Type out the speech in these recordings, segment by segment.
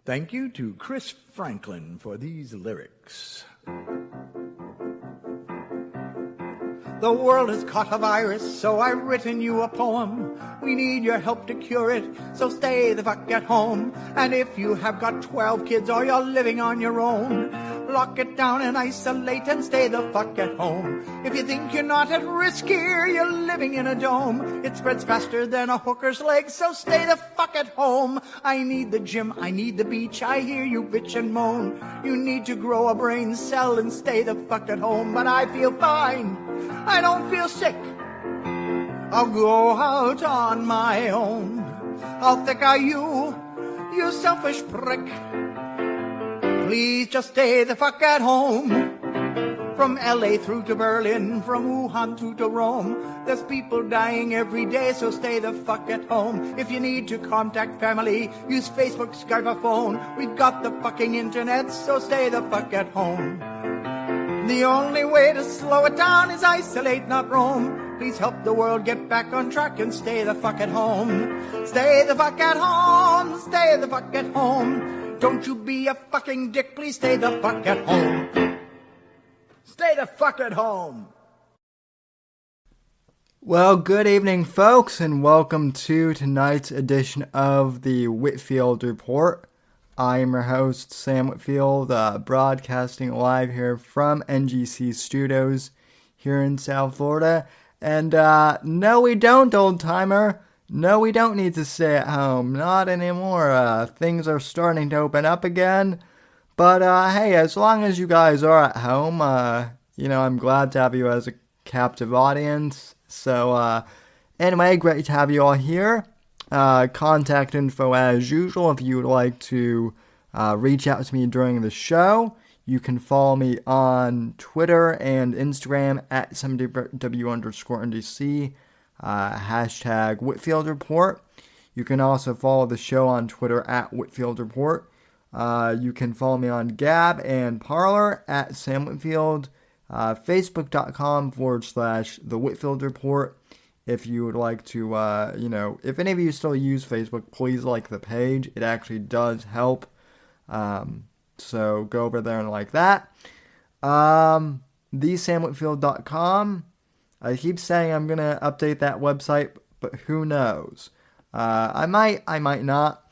Thank you to Chris Franklin for these lyrics. The world has caught a virus, so I've written you a poem. We need your help to cure it, so stay the fuck at home. And if you have got 12 kids or you're living on your own, lock it down and isolate and stay the fuck at home. If you think you're not at risk here, you're living in a dome. It spreads faster than a hooker's leg, so stay the fuck at home. I need the gym, I need the beach, I hear you bitch and moan. You need to grow a brain cell and stay the fuck at home. But I feel fine, I don't feel sick. I'll go out on my own. How thick are you, you selfish prick? Please just stay the fuck at home. From LA through to Berlin, from Wuhan through to Rome, there's people dying every day, so stay the fuck at home. If you need to contact family, use Facebook, Skype, or phone. We've got the fucking internet, so stay the fuck at home. The only way to slow it down is isolate, not roam. Please help the world get back on track and stay the fuck at home. Stay the fuck at home, stay the fuck at home. Don't you be a fucking dick, please stay the fuck at home. Stay the fuck at home. Well, good evening, folks, and welcome to tonight's edition of the Whitfield Report. I am your host, Sam Whitfield, broadcasting live here from NGC Studios here in South Florida. And no, we don't, old-timer. No, we don't need to stay at home. Not anymore. Things are starting to open up again. But hey, as long as you guys are at home, I'm glad to have you as a captive audience. So anyway, great to have you all here. Contact info as usual if you would like to reach out to me during the show. You can follow me on Twitter and Instagram at @SMW_NDC, hashtag Whitfield Report. You can also follow the show on Twitter at Whitfield Report. You can follow me on Gab and Parler at Sam Whitfield, Facebook.com/The Whitfield Report. If you would like to, if any of you still use Facebook, please like the page. It actually does help. So go over there and like that. TheSamWhitfield.com. I keep saying I'm going to update that website, but who knows? I might not.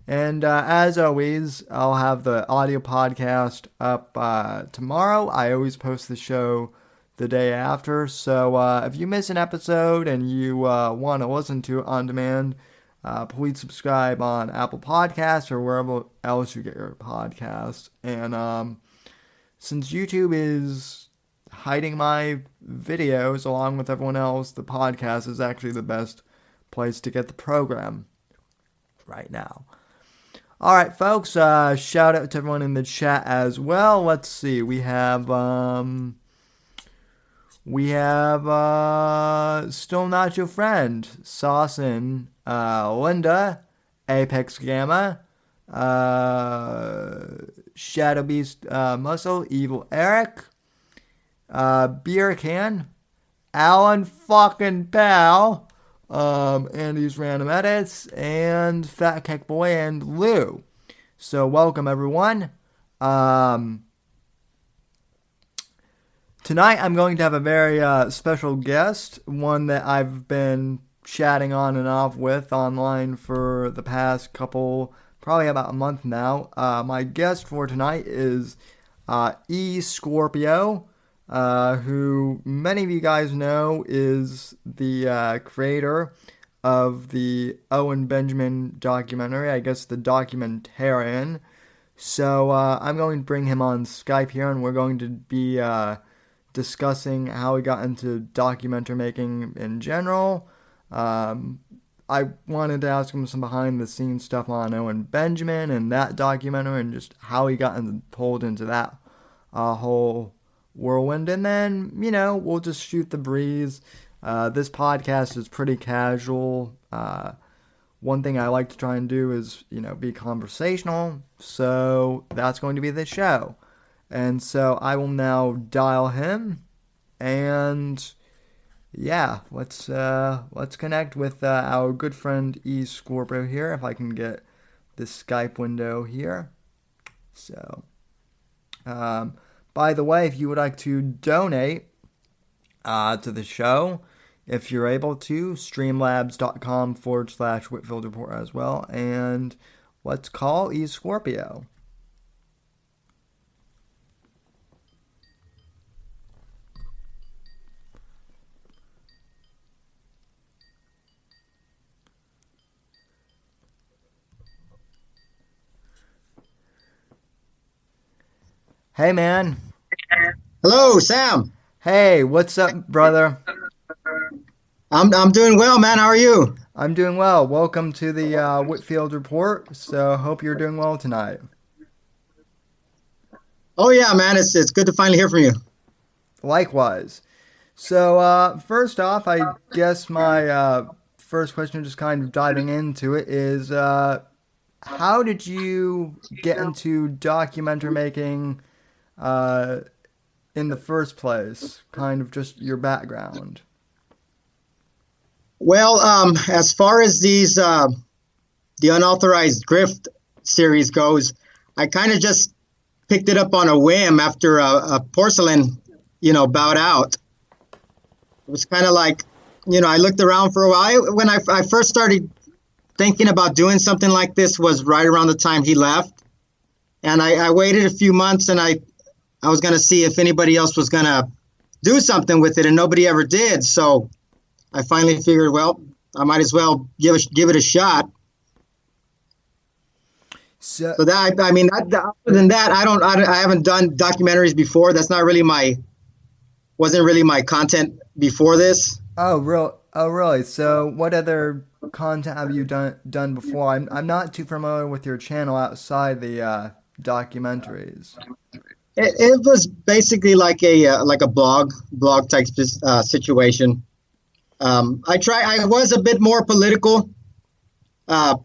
And as always, I'll have the audio podcast up tomorrow. I always post the show the day after. So if you miss an episode and you want to listen to it on demand, please subscribe on Apple Podcasts or wherever else you get your podcasts. And since YouTube is hiding my videos along with everyone else, the podcast is actually the best place to get the program right now. All right, folks, shout out to everyone in the chat as well. Let's see, we have Still Not Your Friend, Saucin, Linda, Apex Gamma, Shadow Beast Muscle, Evil Eric, Beer Can, Alan fucking Pal, Andy's Random Edits, and Fat Cake Boy and Lou. So welcome everyone. Tonight I'm going to have a very special guest, one that I've been chatting on and off with online for the past couple, probably about a month now. My guest for tonight is Scorpio, who many of you guys know is the creator of the Owen Benjamin documentary, I guess the documentarian. So I'm going to bring him on Skype here, and we're going to be discussing how he got into documentary making in general. I wanted to ask him some behind-the-scenes stuff on Owen Benjamin and that documentary, and just how he got pulled into that whole whirlwind. And then, we'll just shoot the breeze. This podcast is pretty casual. One thing I like to try and do is, be conversational. So that's going to be the show. And so I will now dial him, and yeah, let's connect with our good friend Scorpio here. If I can get this Skype window here. So, by the way, if you would like to donate to the show, if you're able to, streamlabs.com/Whitfield Report as well. And let's call Scorpio. Hey, man. Hello, Sam. Hey, what's up, brother? I'm doing well, man. How are you? I'm doing well. Welcome to the Whitfield Report. So, hope you're doing well tonight. Oh yeah, man. It's good to finally hear from you. Likewise. So, first off, I guess my first question, just kind of diving into it, is how did you get into documentary making in the first place? Kind of just your background. Well, as far as these the unauthorized grift series goes, I kind of just picked it up on a whim after a porcelain, bowed out. It was kind of like, I looked around for a while. When I first started thinking about doing something like this was right around the time he left, and I waited a few months, and I was going to see if anybody else was going to do something with it, and nobody ever did. So I finally figured, well, I might as well give it a shot. So that, other than that, I haven't done documentaries before. That's not really wasn't really my content before this. Oh, really? So what other content have you done before? I'm not too familiar with your channel outside the documentaries. It was basically like a blog type situation. I was a bit more political. Try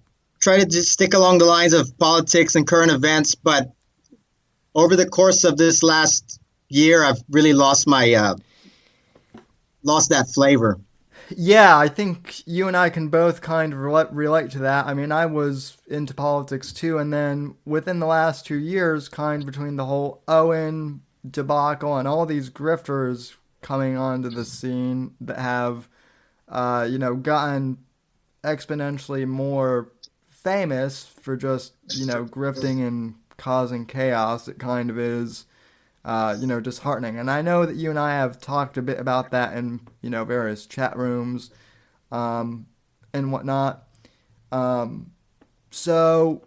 to just stick along the lines of politics and current events, but over the course of this last year, I've really lost that flavor. Yeah, I think you and I can both kind of relate to that. I mean, I was into politics too, and then within the last 2 years, kind of between the whole Owen debacle and all these grifters coming onto the scene that have, gotten exponentially more famous for just, grifting and causing chaos, it kind of is, disheartening. And I know that you and I have talked a bit about that in, various chat rooms, and whatnot. So,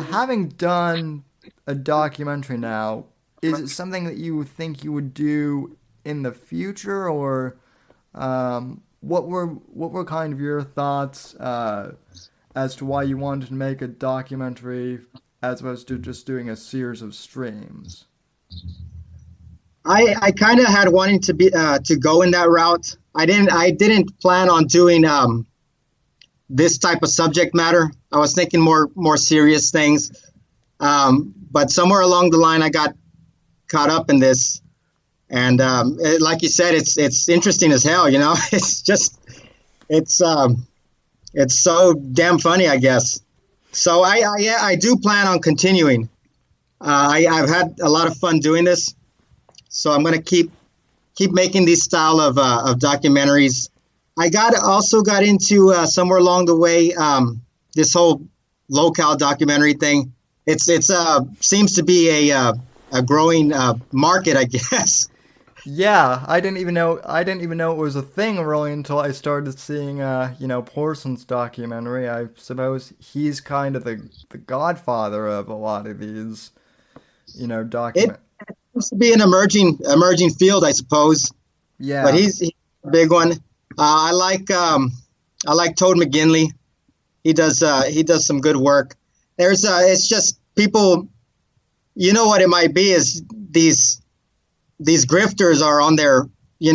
having done a documentary now, is it something that you think you would do in the future, or what were kind of your thoughts as to why you wanted to make a documentary as opposed to just doing a series of streams? I kind of had wanting to go in that route. I didn't plan on doing this type of subject matter. I was thinking more serious things, but somewhere along the line I got caught up in this, and like you said, it's interesting as hell. It's so damn funny, I guess. So I do plan on continuing. I've had a lot of fun doing this, so I'm going to keep keep making these style of documentaries. I also got into somewhere along the way this whole locale documentary thing. It's seems to be a growing market, I guess. Yeah, I didn't even know it was a thing really until I started seeing Porcelain's documentary. I suppose he's kind of the godfather of a lot of these, document. It seems to be an emerging field, I suppose. Yeah. But he's a big one. I like Toad McGinley. He does some good work. It's just people, what it might be is these grifters are on their,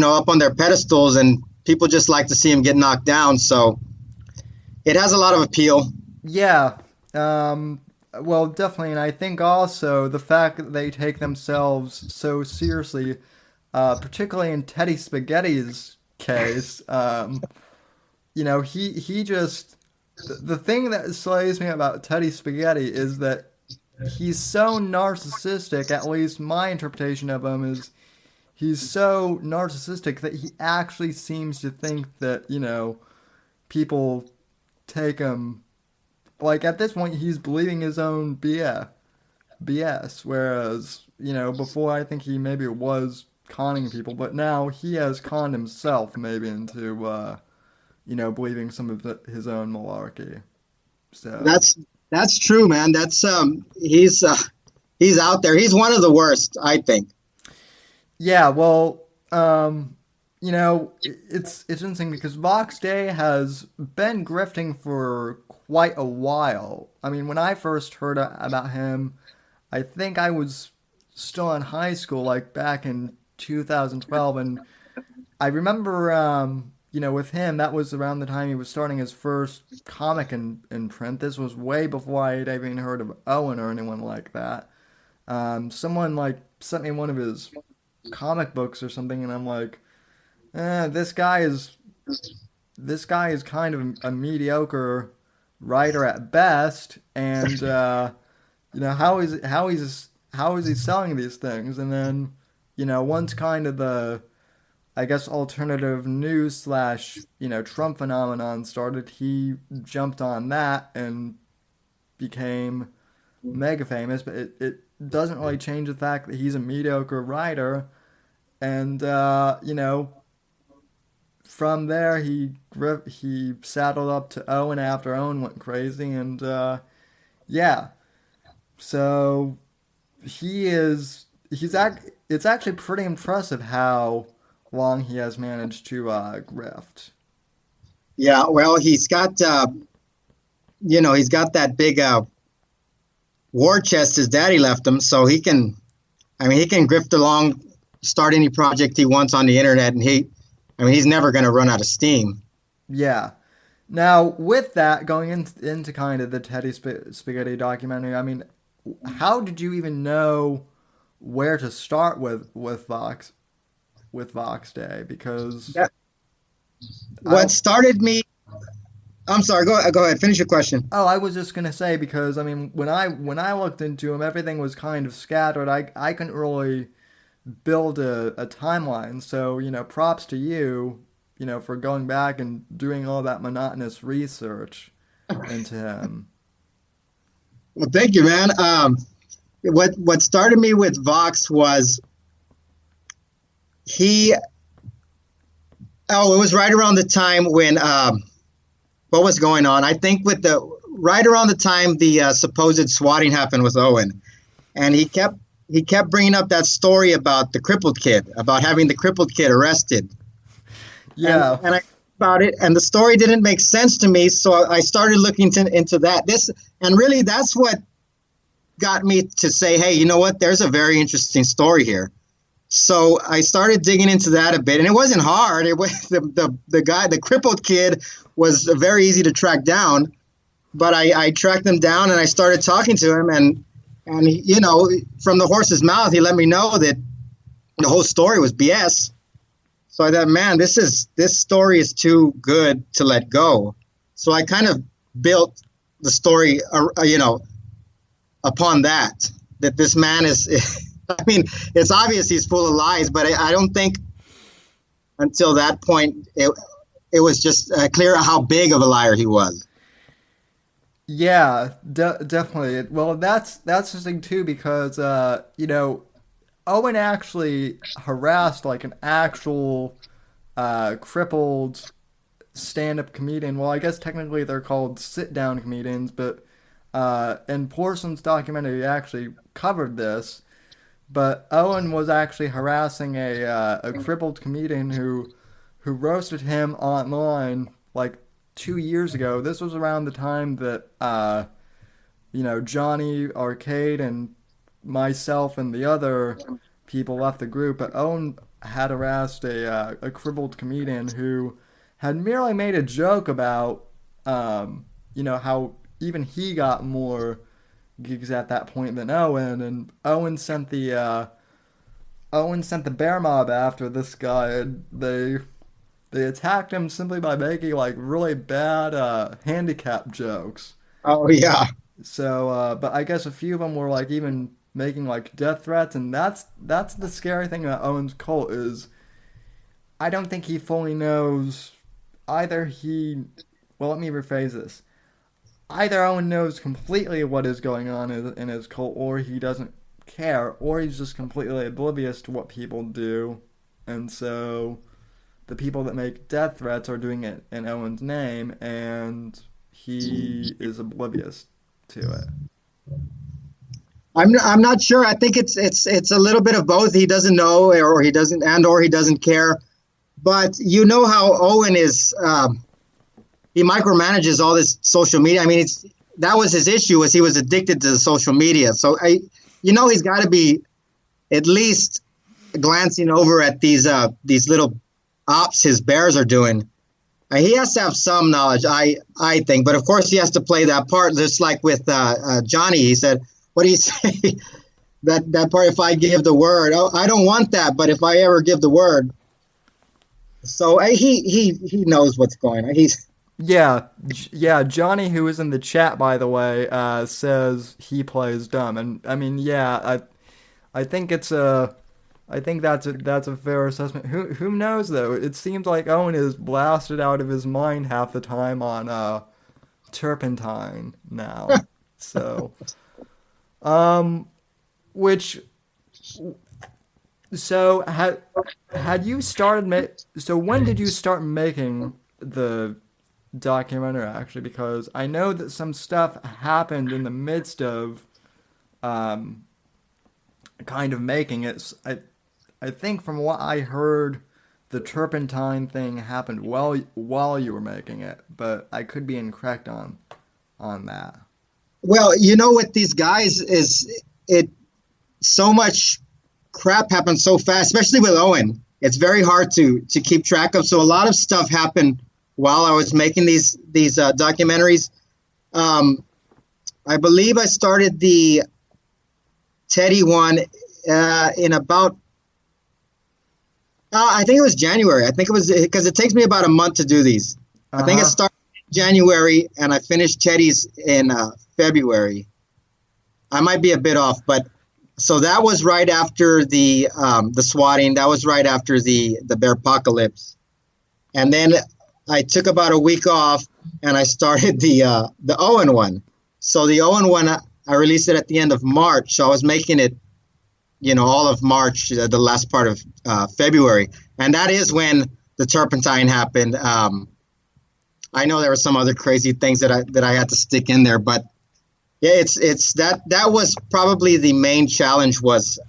up on their pedestals, and people just like to see them get knocked down. So it has a lot of appeal. Yeah. Well, definitely. And I think also the fact that they take themselves so seriously, particularly in Teddy Spaghetti's case, he just, the thing that slays me about Teddy Spaghetti is that he's so narcissistic, at least my interpretation of him is he's so narcissistic that he actually seems to think that, people take him, like at this point he's believing his own BS, whereas, before I think he maybe was conning people, but now he has conned himself maybe into, believing some of his own malarkey. So That's true, man. That's he's out there. He's one of the worst, I think. Yeah, well, it's interesting because Vox Day has been grifting for quite a while. I mean, when I first heard about him, I think I was still in high school, like back in 2012, and I remember with him, that was around the time he was starting his first comic in print. This was way before I had even heard of Owen or anyone like that. Someone sent me one of his comic books or something, and I'm like, this guy is kind of a mediocre writer at best, and how is he selling these things? And then once kind of the, I guess, alternative news / Trump phenomenon started, he jumped on that and became mega famous, but it doesn't really change the fact that he's a mediocre writer. And, from there he saddled up to Owen after Owen went crazy, and, so it's actually pretty impressive how long he has managed to grift. Yeah, well, he's got he's got that big war chest his daddy left him, so he can grift along, start any project he wants on the internet, and he's never going to run out of steam. Yeah. Now, with that, going into kind of the Teddy Spaghetti documentary, I mean, how did you even know where to start with Vox Day? Because what started me. I'm sorry. Go ahead. Finish your question. Oh, I was just gonna say, because I mean, when I looked into him, everything was kind of scattered. I couldn't really build a timeline. So props to you, for going back and doing all that monotonous research into him. Well, thank you, man. What started me with Vox was it was right around the time when what was going on. I think right around the time the supposed swatting happened with Owen, and he kept bringing up that story about the crippled kid, about having the crippled kid arrested. Yeah, and I about it, and the story didn't make sense to me, so I started looking into that. And really, that's what got me to say, hey, you know what? There's a very interesting story here. So I started digging into that a bit, and it wasn't hard. It was the guy, the crippled kid, was very easy to track down. But I tracked him down, and I started talking to him, and from the horse's mouth, he let me know that the whole story was BS. So I thought, man, this story is too good to let go. So I kind of built the story, upon that this man is. I mean, it's obvious he's full of lies, but I don't think until that point, it was just clear how big of a liar he was. Yeah, definitely. Well, that's interesting too because Owen actually harassed like an actual crippled stand-up comedian. Well, I guess technically they're called sit-down comedians, but in Porson's documentary, he actually covered this. But Owen was actually harassing a crippled comedian who roasted him online like 2 years ago. This was around the time that Johnny Arcade and myself and the other people left the group. But Owen had harassed a crippled comedian who had merely made a joke about how even he got more gigs at that point than Owen, and Owen sent the bear mob after this guy, and they attacked him simply by making like really bad handicap jokes. Oh yeah. So, but I guess a few of them were like even making like death threats, and that's the scary thing about Owen's cult is I don't think he fully knows either. Well, let me rephrase this. Either Owen knows completely what is going on in his cult, or he doesn't care, or he's just completely oblivious to what people do, and so the people that make death threats are doing it in Owen's name, and he is oblivious to it. I'm not sure. I think it's a little bit of both. He doesn't know, or he doesn't care. But you know how Owen is. He micromanages all this social media. I mean, that was his issue, was he was addicted to the social media. So he's got to be at least glancing over at these little ops his bears are doing. He has to have some knowledge, I think. But of course, he has to play that part. Just like with Johnny, he said, "What do you say?" that part. If I give the word, oh, I don't want that. But if I ever give the word, so he knows what's going on. Yeah, Johnny, who is in the chat, by the way, says he plays dumb, and I mean, yeah, I think that's a fair assessment. Who knows though? It seems like Owen is blasted out of his mind half the time on turpentine now. So, had you started so when did you start making the documentary, actually? Because I know that some stuff happened in the midst of kind of making it. I think from what I heard, the turpentine thing happened while you were making it, but I could be incorrect on that. Well, with these guys is so much crap happens so fast, especially with Owen. It's very hard to keep track of. So a lot of stuff happened while I was making these documentaries. I believe I started the Teddy one in about, I think it was January. I think it was, because it takes me about a month to do these. I think it started in January and I finished Teddy's in February. I might be a bit off, but so that was right after the swatting. That was right after the bear apocalypse. And then I took about a week off and I started the Owen one. So the Owen one, I released it at the end of March. So I was making it, all of March, the last part of February. And that is when the turpentine happened. I know there were some other crazy things that I had to stick in there, but yeah, it's that was probably the main challenge, was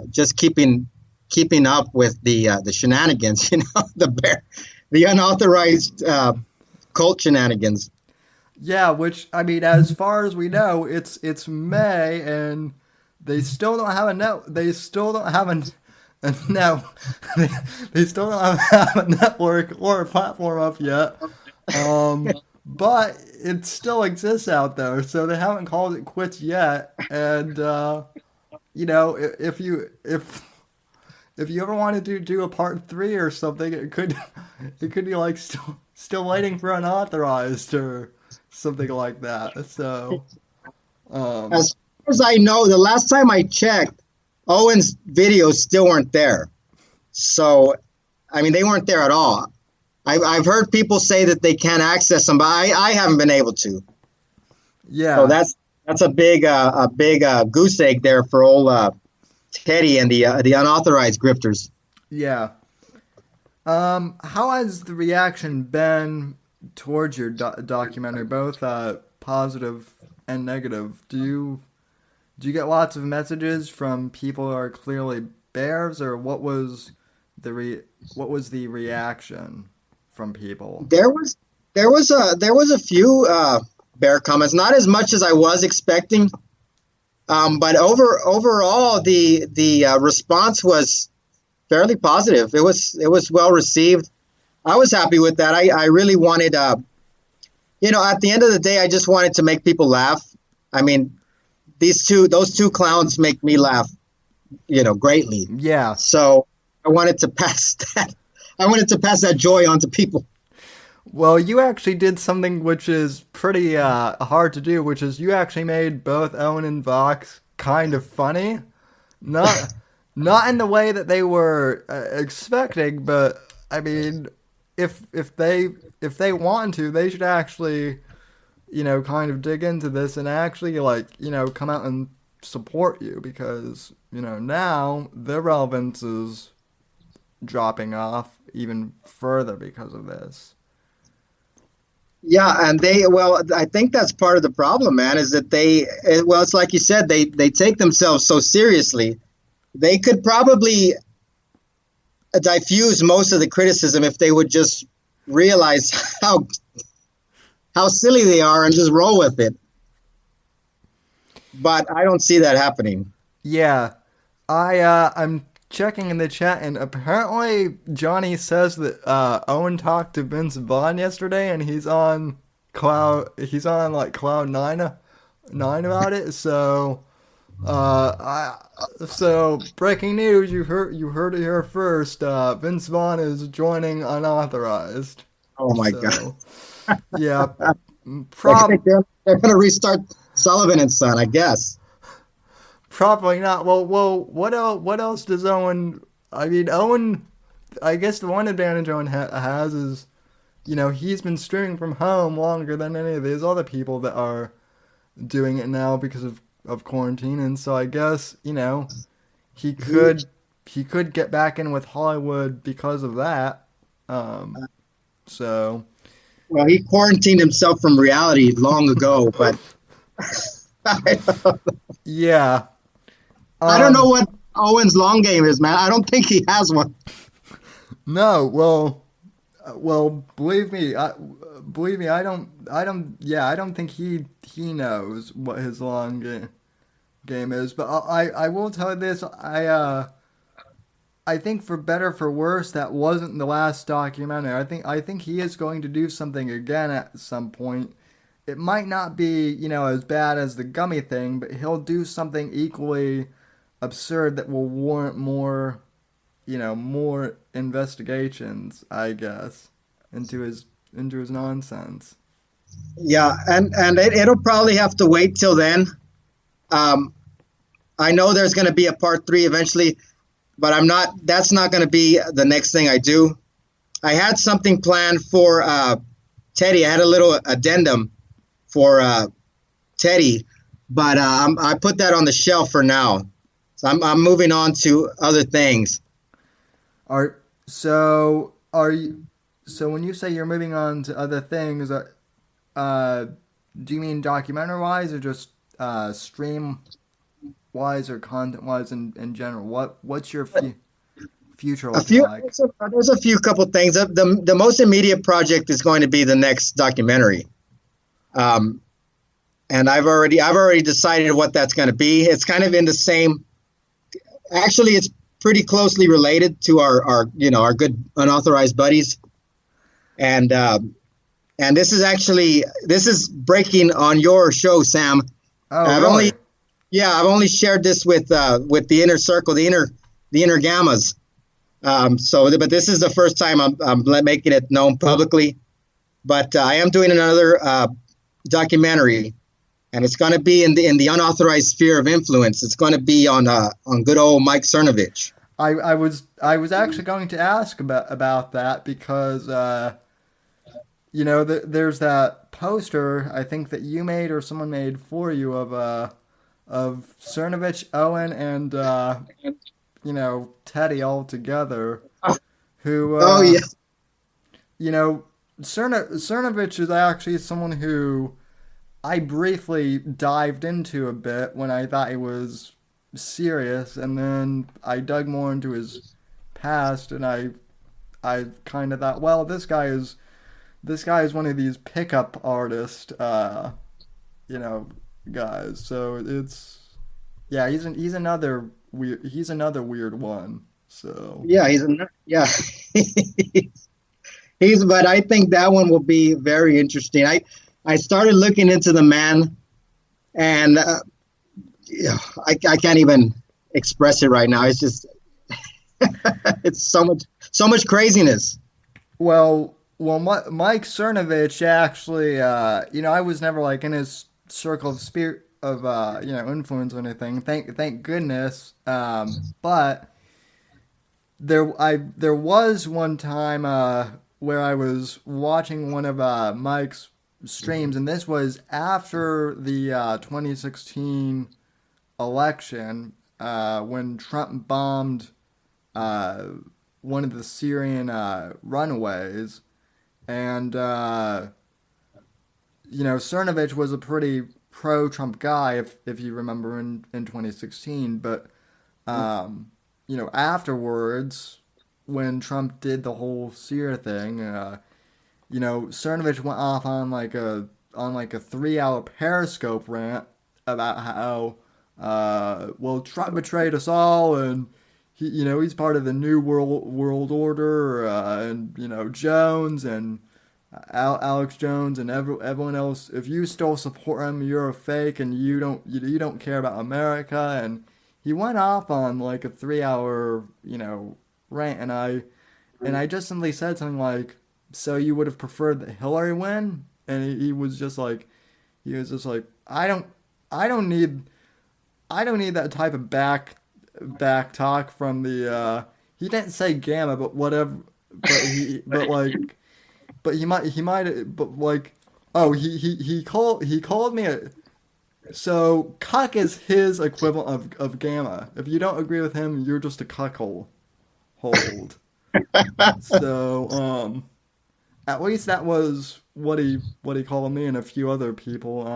just keeping up with the shenanigans, the unauthorized cult shenanigans. Yeah, which, I mean, as far as we know, it's May and they still don't have a net. They still don't have they still don't have a network or a platform up yet. But it still exists out there, so they haven't called it quits yet. And if you ever wanted to do a part 3 or something, it could be like still waiting for unauthorized or something like that. So, as far as I know, the last time I checked, Owen's videos still weren't there. So I mean, they weren't there at all. I've heard people say that they can't access them, but I haven't been able to. Yeah. So that's a big goose egg there for old Teddy and the unauthorized grifters. Yeah. How has the reaction been towards your documentary, both positive and negative? Do you get lots of messages from people who are clearly bears, or what was the reaction from people? There was a few bear comments, not as much as I was expecting, but overall the response was fairly positive. It was well received. I was happy with that. I really wanted, at the end of the day, I just wanted to make people laugh. I mean, those two clowns make me laugh, greatly. Yeah. So I wanted to pass that. I wanted to pass that joy on to people. Well, you actually did something which is pretty hard to do, which is you actually made both Owen and Vox kind of funny. Not in the way that they were expecting, but I mean, if they want to, they should actually, kind of dig into this and actually come out and support you, because now their relevance is dropping off even further because of this. Yeah, and I think that's part of the problem, man, is that it's like you said, they take themselves so seriously. They could probably diffuse most of the criticism if they would just realize how silly they are and just roll with it. But I don't see that happening. Yeah, I'm checking in the chat, and apparently Johnny says that Owen talked to Vince Vaughn yesterday, and he's on cloud nine about it. So, so breaking news, you heard it here first. Vince Vaughn is joining unauthorized. Oh my God! Yeah, they're gonna restart Sullivan and Son, I guess. Probably not. Well, what else does Owen? I mean, Owen. I guess the one advantage Owen has is, he's been streaming from home longer than any of these other people that are doing it now because of quarantine, and so I guess he could get back in with Hollywood because of that. So. Well, he quarantined himself from reality long ago, but. Yeah. I don't know what Owen's long game is, man. I don't think he has one. No, well, believe me, I don't think he knows what his long game is. But I will tell you this, I think for better for worse, that wasn't the last documentary. I think he is going to do something again at some point. It might not be, as bad as the gummy thing, but he'll do something equally absurd that will warrant more investigations, I guess, into his nonsense. Yeah, and it'll probably have to wait till then. I know there's going to be a part 3 eventually, but that's not going to be the next thing I do. I had something planned for Teddy. I had a little addendum for Teddy, but I put that on the shelf for now. So I'm moving on to other things. So when you say you're moving on to other things, do you mean documentary-wise or just stream-wise or content-wise in general? What's your future look like? There's a few couple things. The most immediate project is going to be the next documentary. And I've already decided what that's going to be. It's kind of in the same. Actually, it's pretty closely related to our good unauthorized buddies, and this is breaking on your show, Sam. Oh, I've really? I've only shared this with the inner circle, the inner gammas. But this is the first time I'm making it known publicly. But I am doing another documentary, and it's going to be in the unauthorized sphere of influence. It's going to be on good old Mike Cernovich. I was actually going to ask about that because there's that poster I think that you made or someone made for you of Cernovich, Owen, and Teddy all together. Who Oh yeah. Cernovich is actually someone who I briefly dived into a bit when I thought he was serious, and then I dug more into his past, and I kind of thought, well, this guy is one of these pickup artist, guys. So yeah, he's another weird one. So Yeah, yeah. But I think that one will be very interesting. I started looking into the man, and yeah, I can't even express it right now. It's just it's so much craziness. Mike Cernovich actually, I was never like in his circle of spirit of influence or anything. Thank goodness. But there was one time where I was watching one of Mike's streams, and this was after the 2016 election when Trump bombed one of the Syrian runaways, and Cernovich was a pretty pro-Trump guy, if you remember in 2016, but afterwards, when Trump did the whole Syria thing, Cernovich went off on like a 3-hour Periscope rant about how Trump betrayed us all, and he's part of the new world order, and Jones and Alex Jones and everyone else. If you still support him, you're a fake, and you don't care about America. And he went off on like a 3-hour rant, and I just simply said something like, "So you would have preferred that Hillary win?" And he was just like, I don't need that type of back talk from the he didn't say gamma, but whatever, but he might but like, oh, he called me a, so cuck is his equivalent of gamma. If you don't agree with him, you're just a cuckold. So at least that was what he called me and a few other people.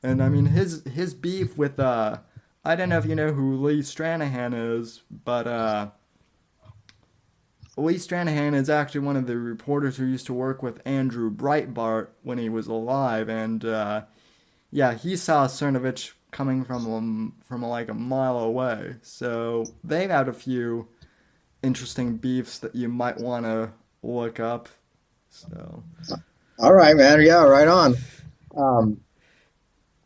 And I mean his beef with I don't know if you know who Lee Stranahan is, but Lee Stranahan is actually one of the reporters who used to work with Andrew Breitbart when he was alive, and yeah, he saw Cernovich coming from like a mile away. So they've had a few interesting beefs that you might want to look up. So, all right, man. Yeah, right on.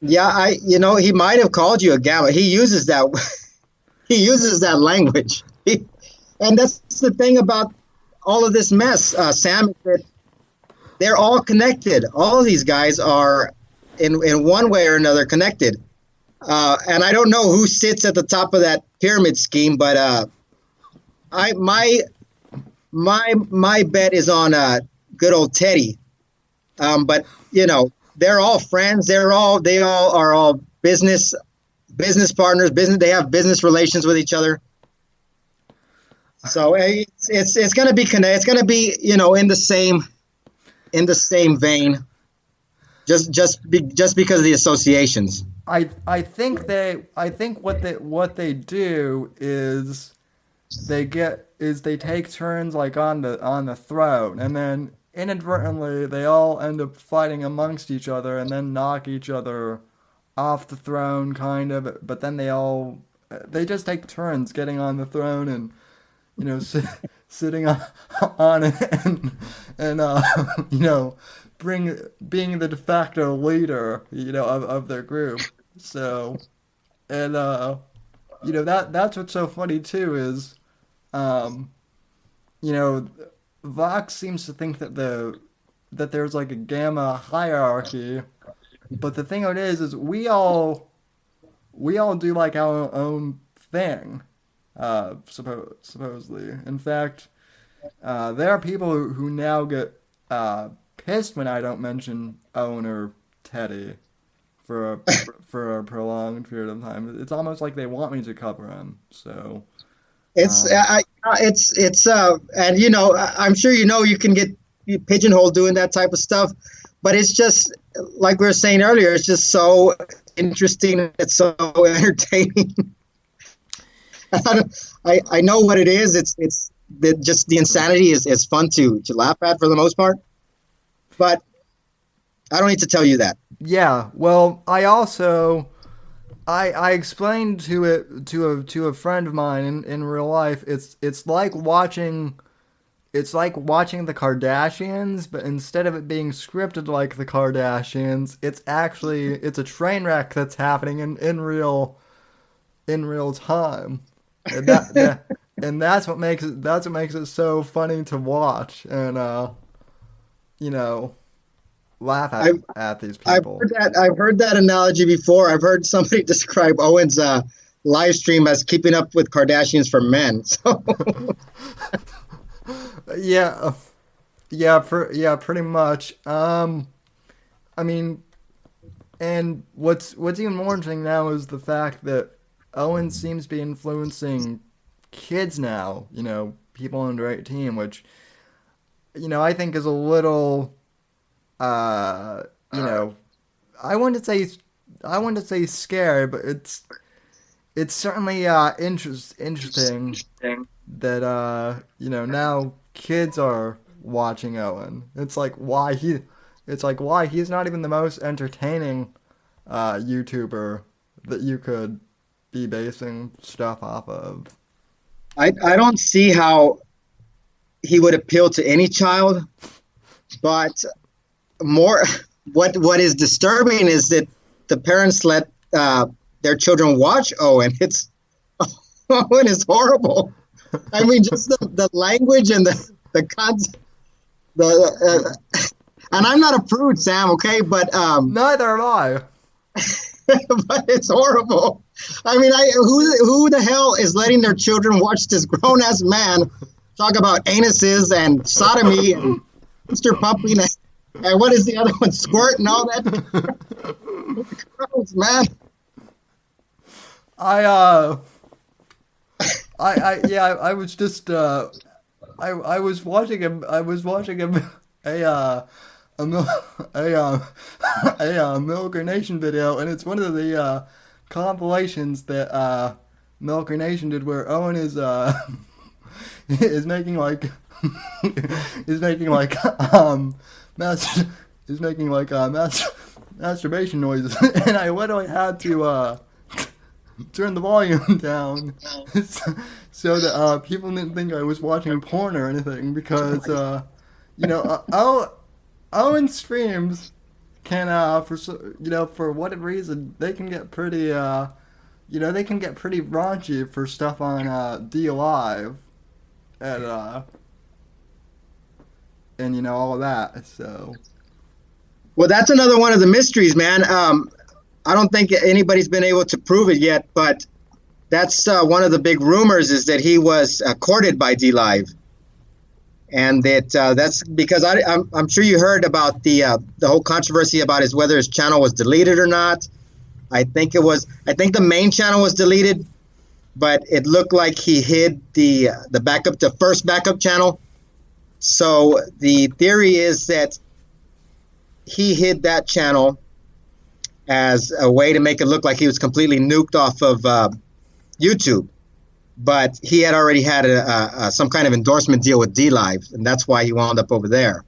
Yeah, he might have called you a gamma. He uses that. He uses that language. And that's the thing about all of this mess, Sam, is that they're all connected. All of these guys are, in one way or another, connected. And I don't know who sits at the top of that pyramid scheme, but my bet is on good old Teddy. But they're all friends. They all are all business partners. They have business relations with each other. So it's going to be it's going to be in the same vein, just because of the associations. I think what they do is they take turns like on the throne, and then inadvertently they all end up fighting amongst each other and then knock each other off the throne, kind of. But then they just take turns getting on the throne and sitting on it, and being the de facto leader of their group. So, and that's what's so funny too is Vox seems to think that there's like a gamma hierarchy, but the thing of it is we all do like our own thing. supposedly. In fact, there are people who now get pissed when I don't mention Owen or Teddy for a, for a prolonged period of time. It's almost like they want me to cover him. So It's um, and you know, I'm sure you know you can get pigeonholed doing that type of stuff, but it's just like we were saying earlier. It's just so interesting. It's so entertaining. I know what it is. It's just the insanity is fun to laugh at for the most part, but I don't need to tell you that. yeah. Well, I explained to a friend of mine in real life. It's like watching the Kardashians, but instead of it being scripted like the Kardashians, it's a train wreck that's happening in real time. And and that's what makes it so funny to watch and you know laugh I've at these people. I've heard that analogy before. I've heard somebody describe Owen's live stream as keeping up with Kardashians for men. So Yeah, yeah, pretty much. I mean, and what's even more interesting now is the fact that Owen seems to be influencing kids now. People under 18, which I think is a little, uh, you know, I wouldn't say scary, but it's certainly interesting that now kids are watching Owen. It's like why he's not even the most entertaining YouTuber that you could be basing stuff off of. I don't see how he would appeal to any child, but more what is disturbing is that the parents let their children watch Owen. It's Owen is horrible. I mean, just the language and the concept, and I'm not a prude, Sam. Okay, but Neither am I. but it's horrible. I mean, who the hell is letting their children watch this grown ass man talk about anuses and sodomy and Mr. Pumping and what is the other one, squirt and all that? Gross, man. I was just I was watching a Mil- a Milker Nation video, and it's one of the compilations that Milker Nation did where Owen is is making like is making like mas- is making like masturbation noises, and I literally had to turn the volume down so that people didn't think I was watching porn or anything because Owen streams can for whatever reason they can get pretty they can get pretty raunchy for stuff on D Live and all of that. So Well, that's another one of the mysteries, man. I don't think anybody's been able to prove it yet, but that's one of the big rumors is that he was courted by D Live, and that's because I'm sure you heard about the whole controversy about whether his channel was deleted or not. I think the main channel was deleted, but it looked like he hid the first backup channel. So the theory is that he hid that channel as a way to make it look like he was completely nuked off of YouTube. But he had already had some kind of endorsement deal with D Live, and that's why he wound up over there.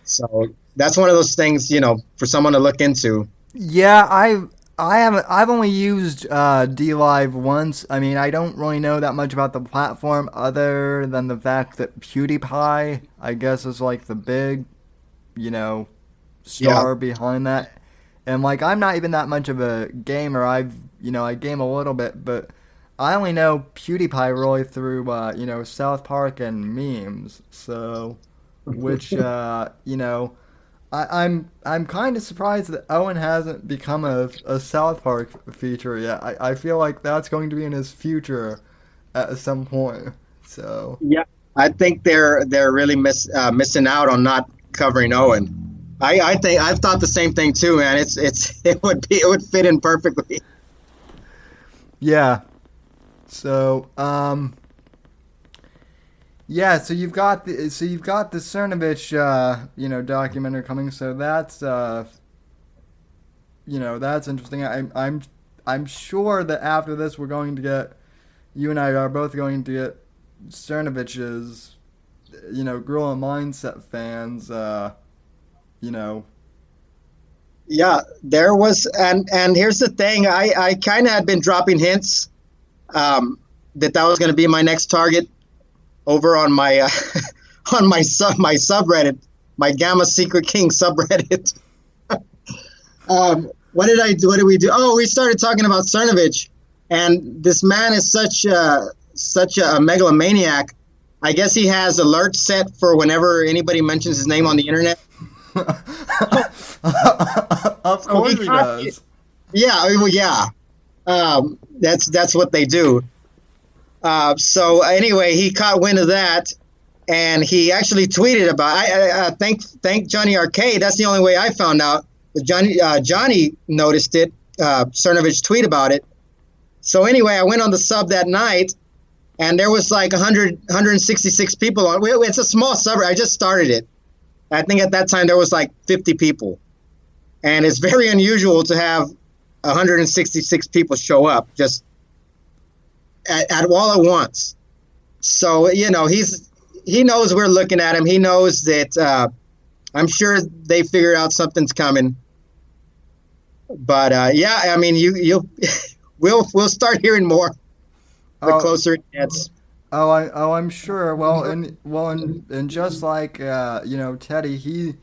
So that's one of those things, for someone to look into. yeah, I've only used D Live once. I mean, I don't really know that much about the platform other than the fact that PewDiePie, I guess, is like the big, star behind that. And like, I'm not even that much of a gamer. I game a little bit, but I only know PewDiePie really through South Park and memes. So, which I'm kind of surprised that Owen hasn't become a South Park feature yet. I feel like that's going to be in his future at some point. So Yeah, I think they're really missing out on not covering Owen. I think I've thought the same thing too, man. It would fit in perfectly. yeah. So yeah. So you've got the Cernovich documentary coming. So that's that's interesting. I'm sure that after this we're going to get, you and I are both going to get Cernovich's, Gorilla Mindset fans, Yeah, there was, and here's the thing. I kind of had been dropping hints that was going to be my next target over on my on my subreddit, my Gamma Secret King subreddit. What did I do? What did we do? Oh, we started talking about Cernovich, and this man is such a megalomaniac. I guess he has alerts set for whenever anybody mentions his name on the internet. Of course he does. Yeah, well, yeah. That's what they do. So anyway, he caught wind of that, and he actually tweeted about. I thank Johnny Arcade. That's the only way I found out. Johnny noticed it. Cernovich tweet about it. So anyway, I went on the sub that night, and there was like 166 people on. It's a small sub. I just started it. I think at that time there was like 50 people, and it's very unusual to have 166 people show up just at all at once. So he knows we're looking at him. He knows that I'm sure they figured out something's coming. But yeah, I mean, we'll start hearing more the closer it gets. I'm sure. And just like Teddy,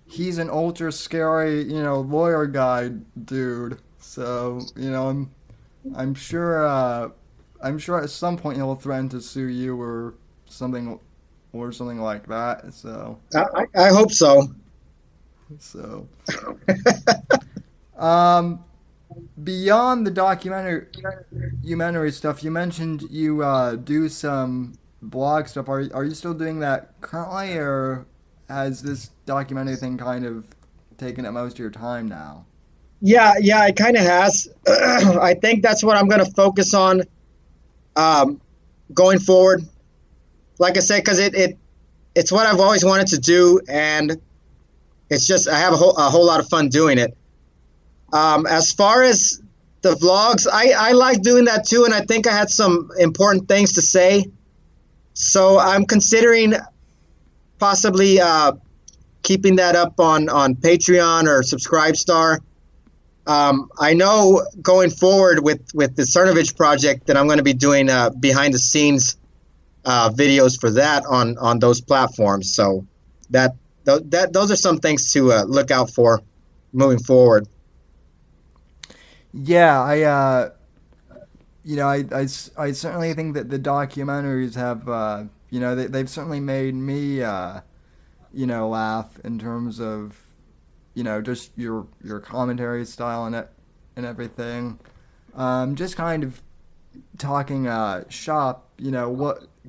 he's an ultra scary lawyer guy dude. So I'm sure at some point he'll threaten to sue you or something like that. So I hope so. So beyond the documentary stuff, you mentioned you do some blog stuff. Are you still doing that currently, or has this documentary thing kind of taken up most of your time now? Yeah, it kind of has. I think that's what I'm going to focus on going forward. Like I said, because it's what I've always wanted to do, and it's just I have a whole lot of fun doing it. As far as the vlogs, I like doing that too, and I think I had some important things to say. So I'm considering possibly keeping that up on Patreon or Subscribestar. I know going forward with the Cernovich project that I'm going to be doing behind the scenes videos for that on those platforms. So those are some things to look out for moving forward. Yeah, I certainly think that the documentaries have, they've certainly made me, laugh in terms of, just your commentary style and everything. Just kind of talking shop,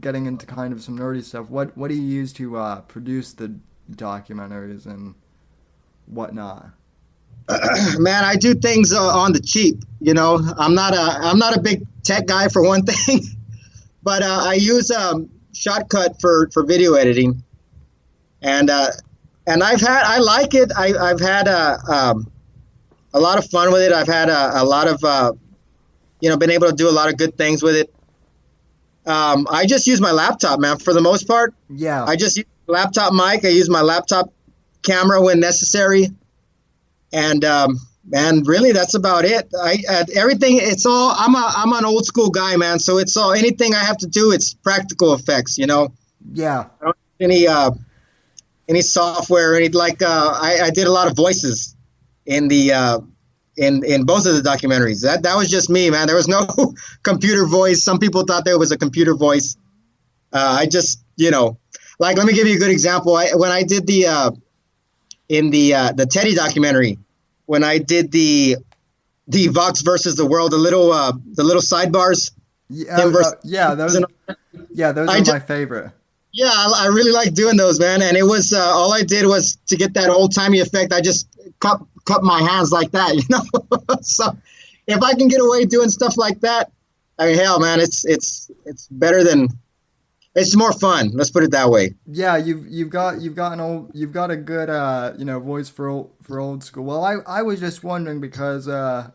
getting into kind of some nerdy stuff. What do you use to produce the documentaries and whatnot? Man, I do things on the cheap. I'm not a big tech guy for one thing, but I use Shotcut for video editing, and I like it. I've had a lot of fun with it. I've had a lot of been able to do a lot of good things with it. I just use my laptop, man, for the most part. Yeah. I just use laptop mic. I use my laptop camera when necessary. And really, that's about it. Everything. It's all. I'm an old school guy, man. So it's all. Anything I have to do, it's practical effects. Yeah. I don't need any software. I did a lot of voices in the in both of the documentaries. That was just me, man. There was no computer voice. Some people thought there was a computer voice. I just let me give you a good example. When I did in the Teddy documentary, when I did the Vox versus the World, the little sidebars Yeah, Him versus those are my favorite. Yeah, I really like doing those, man. And it was all I did was to get that old timey effect. I just cup my hands like that, you know. So if I can get away doing stuff like that, I mean, hell, man, it's better than, it's more fun. Let's put it that way. Yeah, you've got a good voice for old school. Well, I was just wondering because I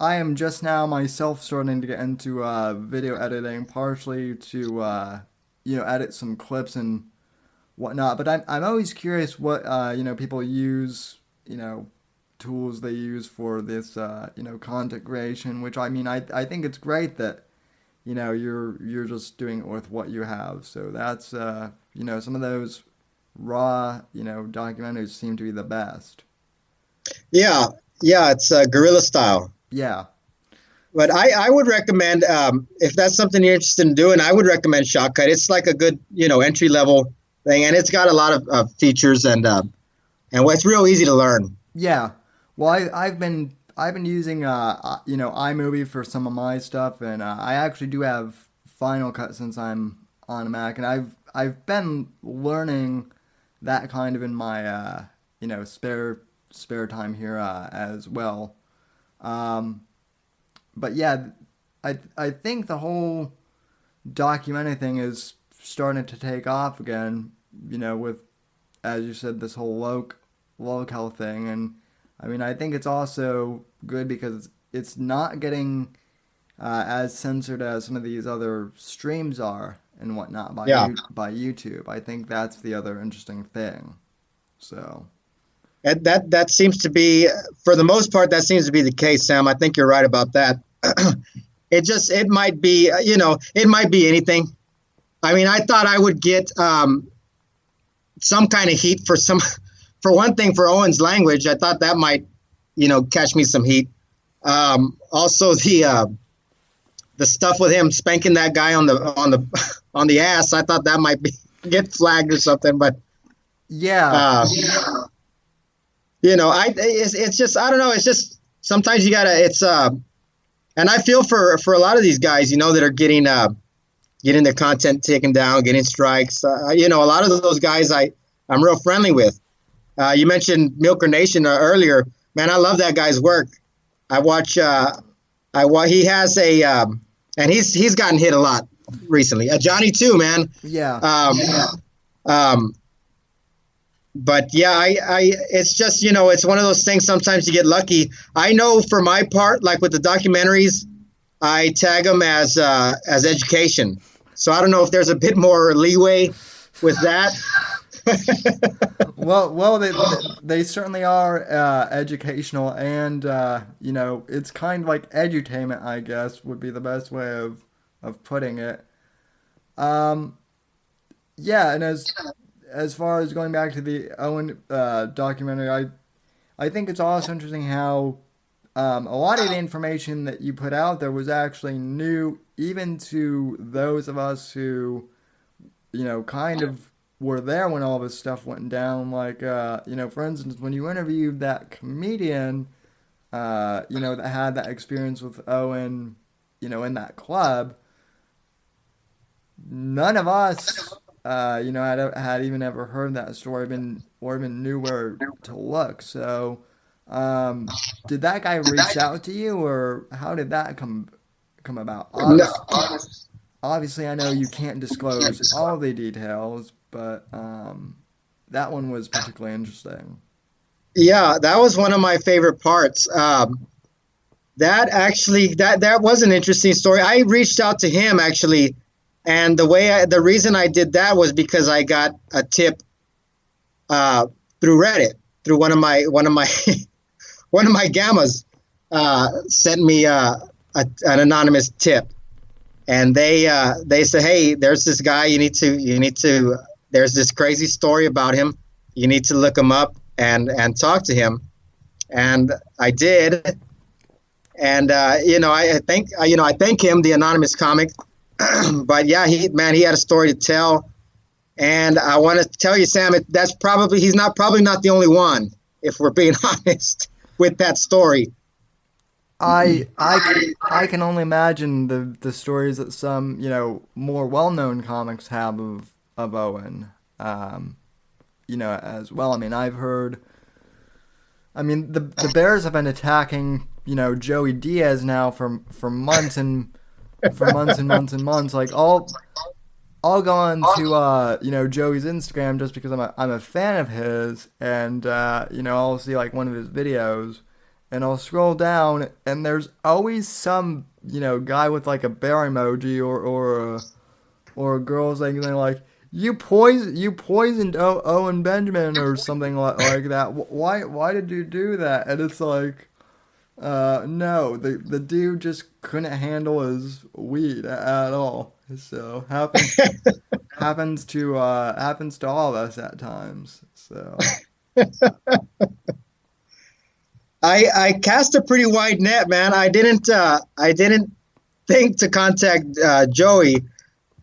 am just now myself starting to get into video editing, partially to edit some clips and whatnot. But I'm always curious what people use, tools they use for this content creation. Which I think it's great that you're just doing it with what you have. So that's some of those raw documentaries seem to be the best. Yeah, it's guerrilla style. Yeah. But I would recommend, if that's something you're interested in doing, I would recommend Shotcut. It's like a good, entry level thing, and it's got a lot of features, and it's real easy to learn. Yeah. Well, I've been using iMovie for some of my stuff, and I actually do have Final Cut since I'm on a Mac, and I've been learning that kind of in my spare time here as well. But yeah, I think the whole documentary thing is starting to take off again, with, as you said, this whole locale thing. And I think it's also good because it's not getting as censored as some of these other streams are and whatnot by YouTube. I think that's the other interesting thing. So that seems to be, for the most part, that seems to be the case, Sam. I think you're right about that. It might be, it might be anything. I thought I would get some kind of heat for one thing, for Owen's language. I thought that might, catch me some heat. Also the stuff with him spanking that guy on the ass, I thought that might get flagged or something, but yeah. It's just, I don't know. It's just, sometimes you gotta, and I feel for a lot of these guys, that are getting their content taken down, getting strikes. A lot of those guys I'm real friendly with. You mentioned Milker Nation earlier. Man, I love that guy's work. I watch, he has and he's gotten hit a lot recently. Johnny too, man. Yeah. But yeah, it's just, it's one of those things. Sometimes you get lucky. I know for my part, like with the documentaries, I tag them as education. So I don't know if there's a bit more leeway with that. well, they certainly are educational, and it's kind of like edutainment, I guess, would be the best way of putting it. Yeah, and as far as going back to the Owen documentary, I think it's also interesting how a lot of the information that you put out there was actually new, even to those of us who, kind of were there when all this stuff went down. Like, for instance, when you interviewed that comedian, that had that experience with Owen, in that club, none of us had even ever heard that story, or even knew where to look. So, did that guy reach out to you, or how did that come about? Obviously, I know you can't disclose all the details, but that one was particularly interesting. Yeah, that was one of my favorite parts. That was an interesting story. I reached out to him actually. And the reason I did that was because I got a tip through Reddit, through one of my gammas sent me an anonymous tip, and they said, hey, there's this guy, you need to there's this crazy story about him, you need to look him up and talk to him, and I did, and I thank him, the anonymous comic. But yeah, he had a story to tell, and I want to tell you, Sam, he's probably not the only one, if we're being honest, with that story. I can only imagine the stories that some, more well-known comics have of Owen, as well. I mean, I've heard. I mean, the Bears have been attacking, Joey Diaz now for months and months and months. Like, I'll go on to Joey's Instagram just because I'm a fan of his, and I'll see like one of his videos, and I'll scroll down, and there's always some guy with like a bear emoji or a girl saying something like, you poisoned Owen Benjamin or something like that. Why did you do that? And it's like, no, the dude just couldn't handle his weed at all. So happens to all of us at times. So I cast a pretty wide net, man. I didn't think to contact Joey,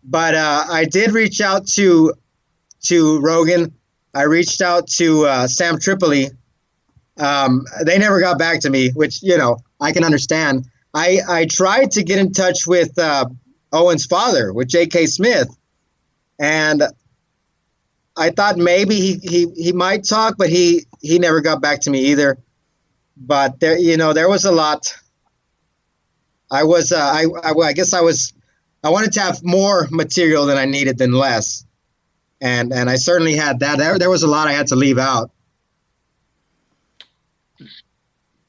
but I did reach out to Rogan. I reached out to Sam Tripoli. They never got back to me, which I can understand. I tried to get in touch with Owen's father, with J.K. Smith, and I thought maybe he might talk, but he never got back to me either. But there was a lot. I guess I wanted to have more material than I needed than less, and I certainly had that. There was a lot I had to leave out.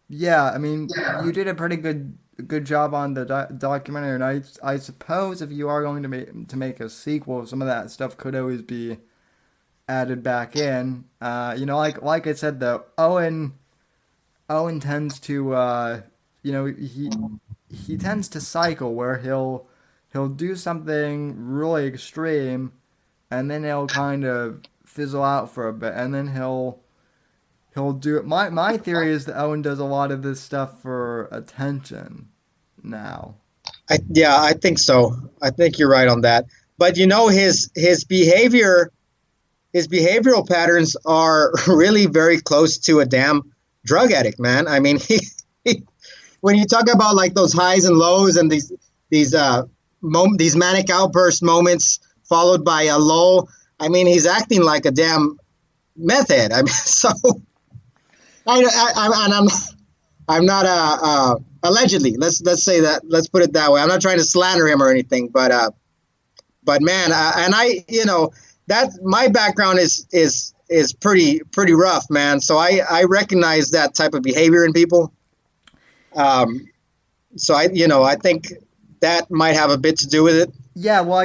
Yeah, I mean, you did a pretty good job on the documentary, and I suppose if you are going to make a sequel, some of that stuff could always be added back in. Like I said though, Owen tends to he tends to cycle where he'll do something really extreme, and then he'll kind of fizzle out for a bit, and then he'll do it. My theory is that Owen does a lot of this stuff for attention now. I think so. I think you're right on that. But his behavioral patterns are really very close to a damn drug addict, man. I mean, when you talk about like those highs and lows and these manic outburst moments followed by a lull, I mean, he's acting like a damn meth head. I mean, so I'm not allegedly. Let's say that. Let's put it that way. I'm not trying to slander him or anything, but man, and that my background is pretty rough, man. So I recognize that type of behavior in people. So I think that might have a bit to do with it. Yeah, well,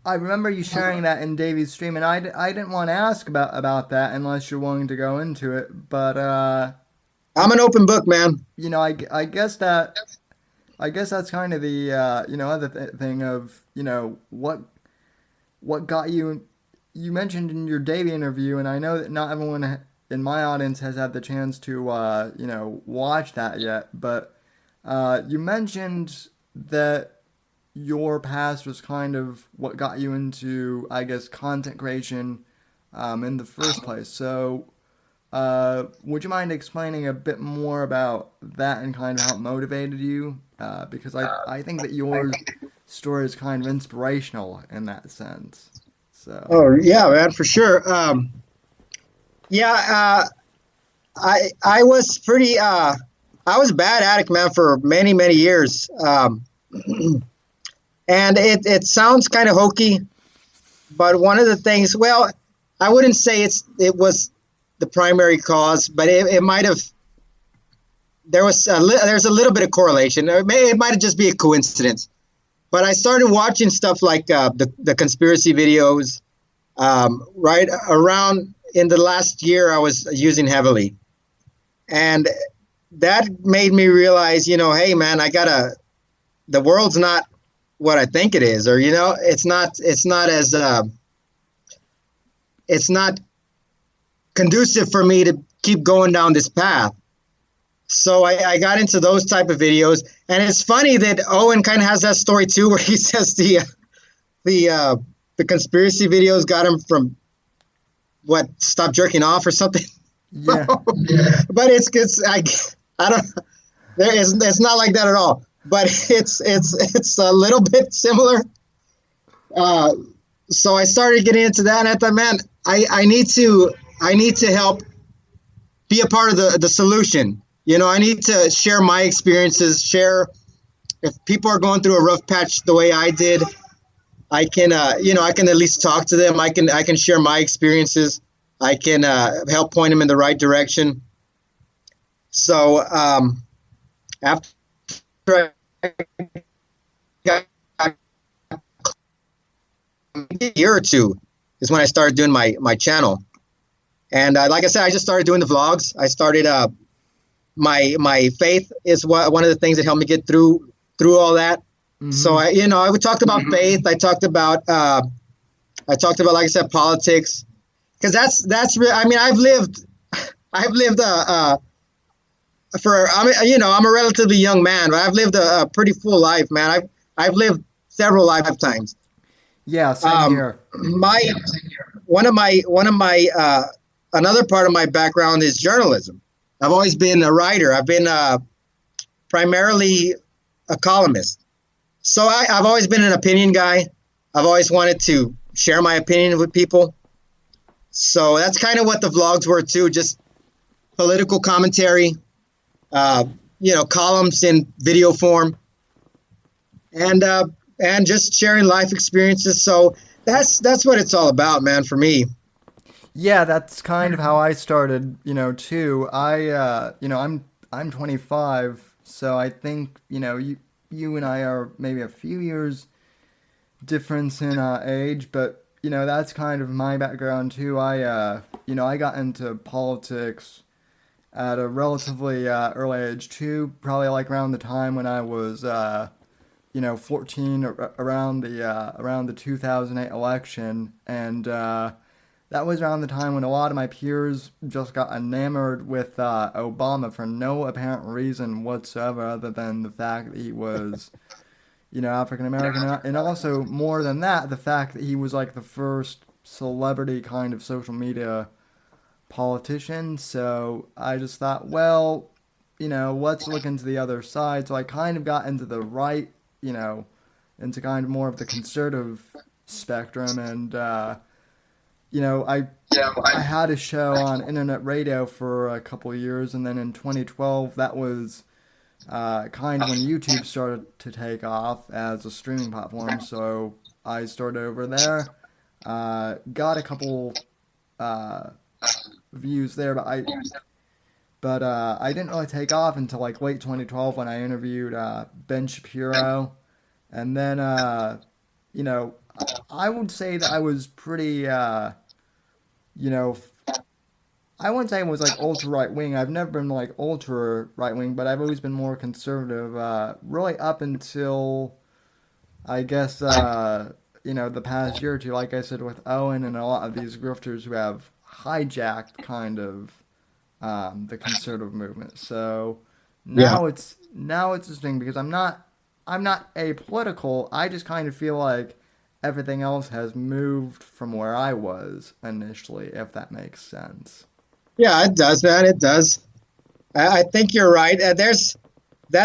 I remember you sharing that in Davy's stream, and I didn't want to ask about that unless you're willing to go into it, but I'm an open book, man. I guess that's kind of the other thing of what got you. You mentioned in your Davy interview, and I know that not everyone in my audience has had the chance to watch that yet, but you mentioned that your past was kind of what got you into, I guess, content creation in the first place. So would you mind explaining a bit more about that and kind of how it motivated you? Because I think that your story is kind of inspirational in that sense. So. Oh, yeah, man, for sure. I was pretty, I was a bad addict, man, for many, many years. And it sounds kind of hokey, but one of the things, well, I wouldn't say it was the primary cause, but it might have, there's a little bit of correlation. It might just be a coincidence. But I started watching stuff like the conspiracy videos right around in the last year I was using heavily. And that made me realize, hey, man, the world's not what I think it is, or, it's not conducive for me to keep going down this path. So I got into those type of videos, and it's funny that Owen kind of has that story too, where he says the conspiracy videos got him from stop jerking off or something. Yeah. But it's I It's not like that at all. But it's a little bit similar. So I started getting into that, and I thought, man, I need to help be a part of the solution. I need to share my experiences, share if people are going through a rough patch the way I did, I can at least talk to them. I can share my experiences. I can help point them in the right direction. So after I got a year or two is when I started doing my channel. And like I said, I just started doing the vlogs. I started my faith is one of the things that helped me get through all that. Mm-hmm. So I talked about faith. I talked about like I said, politics, because that's real. I mean, I've lived I'm a relatively young man, but I've lived a pretty full life, man. I've lived several lifetimes. Yeah, same here. Another part of my background is journalism. I've always been a writer. I've been primarily a columnist. So I've always been an opinion guy. I've always wanted to share my opinion with people. So that's kind of what the vlogs were too, just political commentary, columns in video form, and just sharing life experiences. So that's what it's all about, man, for me. Yeah, that's kind of how I started, too. I'm 25, so I think, you and I are maybe a few years difference in age, but, that's kind of my background, too. I got into politics at a relatively early age, too, probably like around the time when I was, 14, around the 2008 election, and that was around the time when a lot of my peers just got enamored with Obama for no apparent reason whatsoever, other than the fact that he was, African American, and also more than that, the fact that he was like the first celebrity kind of social media politician. So I just thought, well, let's look into the other side. So I kind of got into the right, into kind of more of the conservative spectrum, and I had a show on internet radio for a couple of years, and then in 2012, that was kind of when YouTube started to take off as a streaming platform. So I started over there, got a couple views there, but I didn't really take off until like late 2012 when I interviewed Ben Shapiro, and then I would say that I was pretty. I wouldn't say I was like ultra right wing. I've never been like ultra right wing, but I've always been more conservative. Really up until, I guess, the past year or two, like I said, with Owen and a lot of these grifters who have hijacked kind of the conservative movement. So now it's interesting because I'm not apolitical. I just kind of feel like everything else has moved from where I was initially, if that makes sense. Yeah, it does, man. It does. I think you're right. That's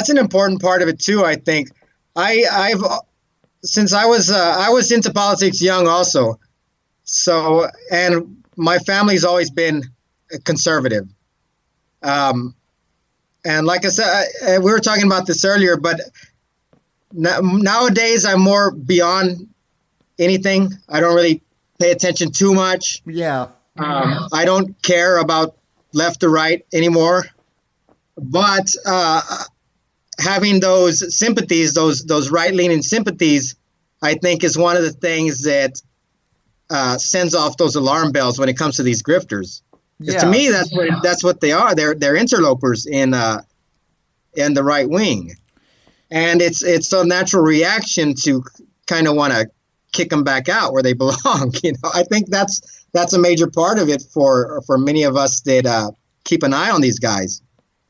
an important part of it too. I think I've since I was into politics young also. So, and my family's always been conservative. And like I said, we were talking about this earlier, but nowadays I'm more beyond anything. I don't really pay attention too much. Yeah. I don't care about left or right anymore. But having those sympathies, those right-leaning sympathies, I think is one of the things that sends off those alarm bells when it comes to these grifters. Yeah. To me, that's what they are. They're interlopers in the right wing, and it's a natural reaction to kind of want to kick them back out where they belong. I think that's a major part of it for many of us that keep an eye on these guys.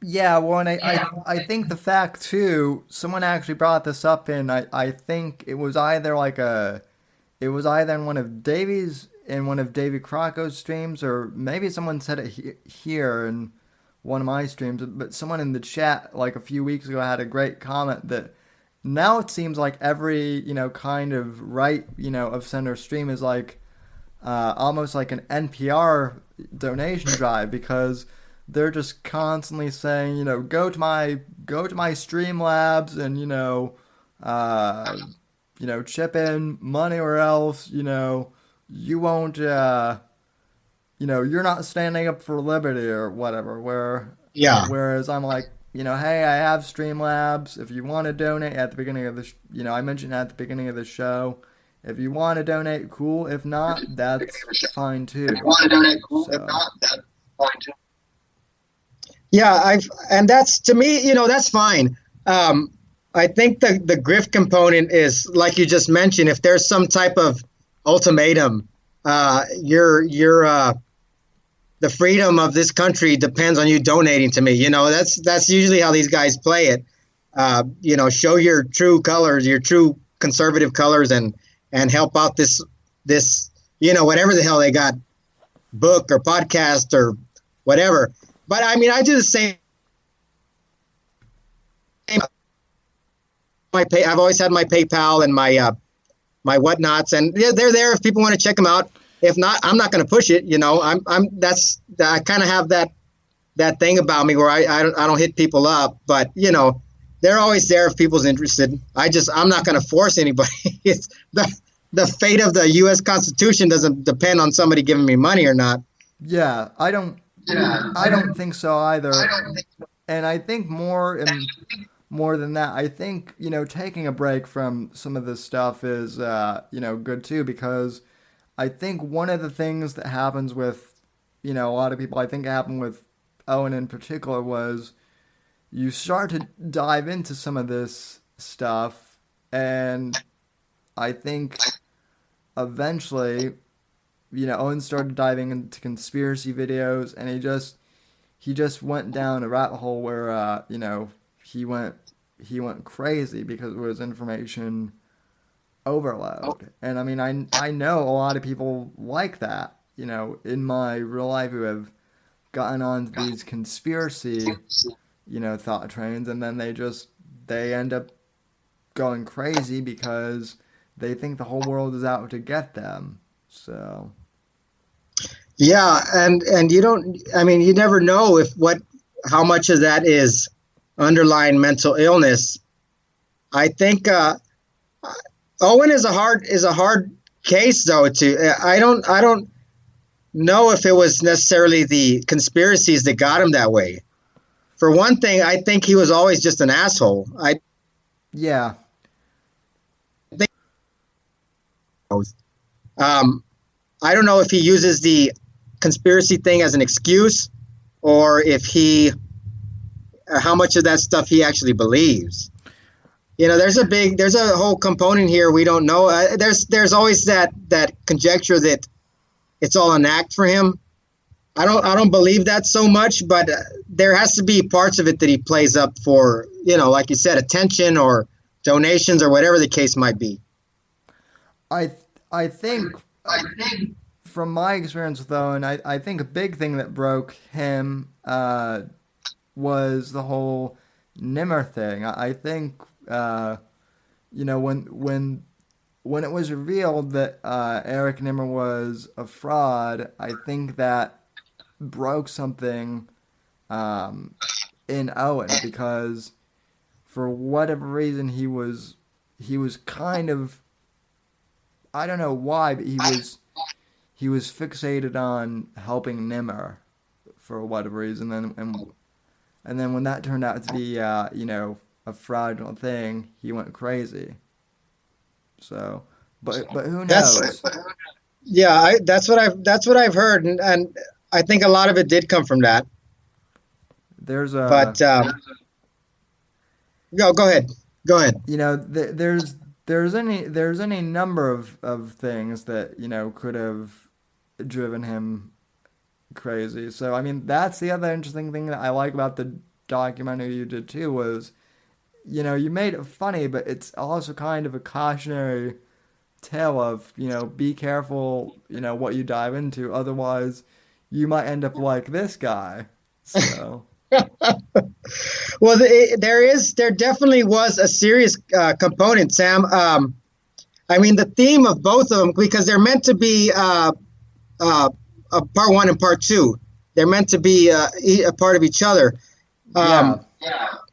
Yeah, well, and I think the fact too, someone actually brought this up I think it was either in one of Davey Crocco's streams, or maybe someone said it here in one of my streams, but someone in the chat like a few weeks ago had a great comment that now it seems like every, kind of right, of center stream is like almost like an NPR donation drive, because they're just constantly saying, go to my Streamlabs and chip in money or else, you won't, you're not standing up for liberty or whatever. Whereas I'm like, hey, I have Streamlabs. If you want to donate at the beginning of the, I mentioned at the beginning of the show, if you want to donate, cool. If not, that's fine too. If you want to donate, cool. If not, that's fine too. Yeah, and that's, to me, that's fine. I think the grift component is, like you just mentioned, if there's some type of ultimatum, the freedom of this country depends on you donating to me. That's usually how these guys play it. Show your true colors, your true conservative colors, and help out this, whatever the hell they got, book or podcast or whatever. But I mean, I do the same. I've always had my PayPal and my whatnots, and they're there if people want to check them out. If not, I'm not going to push it. I kind of have that thing about me where I don't hit people up, but they're always there if people's interested. I'm not going to force anybody. It's the fate of the U.S. Constitution doesn't depend on somebody giving me money or not. Yeah, I don't think so either. And I think more than that, I think, taking a break from some of this stuff is, good too, because I think one of the things that happens with, a lot of people, I think it happened with Owen in particular, was you start to dive into some of this stuff, and I think eventually, Owen started diving into conspiracy videos, and he just went down a rabbit hole where, he went crazy because it was information overload. And I mean, I know a lot of people like that, in my real life, who have gotten on these conspiracy, thought trains, and then they end up going crazy because they think the whole world is out to get them. So. Yeah. And you never know how much of that is underlying mental illness. I think Owen is a hard case, though. I don't know if it was necessarily the conspiracies that got him that way. For one thing, I think he was always just an asshole. Yeah. I don't know if he uses the conspiracy thing as an excuse, or how much of that stuff he actually believes. There's a whole component here we don't know. There's always that conjecture that it's all an act for him. I don't believe that so much, but there has to be parts of it that he plays up for, like you said, attention or donations or whatever the case might be. I think from my experience with Owen, I think a big thing that broke him was the whole Nimmer thing. I think when it was revealed that Eric Nimmer was a fraud, I think that broke something in Owen, because for whatever reason he was kind of, I don't know why, but he was fixated on helping Nimmer for whatever reason, and then when that turned out to be a fraudulent thing, he went crazy. So, but who knows? That's what I've heard, and I think a lot of it did come from that. Go ahead. There's any number of things that could have driven him crazy. So I mean, that's the other interesting thing that I like about the documentary you did too, was you made it funny, but it's also kind of a cautionary tale of be careful what you dive into, otherwise you might end up like this guy. So. Well, there definitely was a serious component, Sam. I mean, the theme of both of them, because they're meant to be part one and part two. They're meant to be a part of each other. And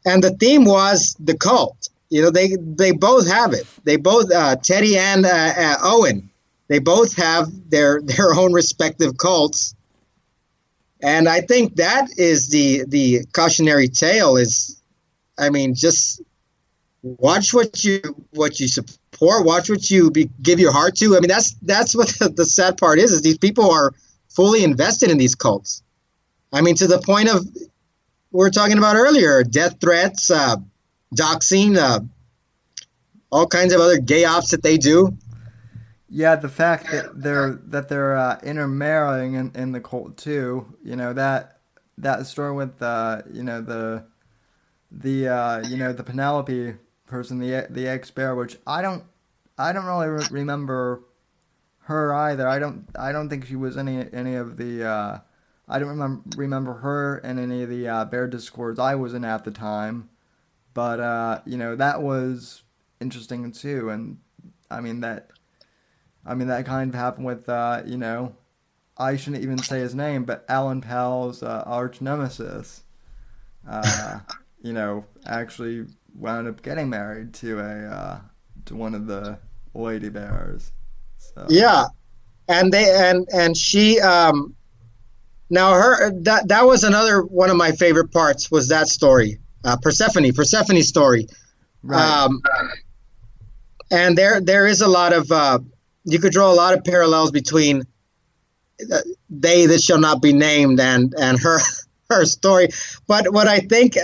the theme was the cult. You know, they both have it. They both, Teddy and Owen, they both have their own respective cults. And I think that is the cautionary tale is, I mean, just watch what you support, watch what you give your heart to. I mean, that's what the sad part is these people are fully invested in these cults. I mean, to the point of, we were talking about earlier, death threats, doxing, all kinds of other gay ops that they do. Yeah, the fact that they're intermarrying in the cult too. You know, that story with the Penelope person, the ex-bear, which I don't really remember her either. I don't think she was any of the. I don't remember her in any of the bear discords I was in at the time, but that was interesting too, and I mean that kind of happened with I shouldn't even say his name, but Alan Powell's arch nemesis. Actually wound up getting married to one of the lady bears. So. Yeah, and she now her that was another one of my favorite parts was that story, Persephone's story. Right. And there is a lot of you could draw a lot of parallels between they that shall not be named and her story. But what I think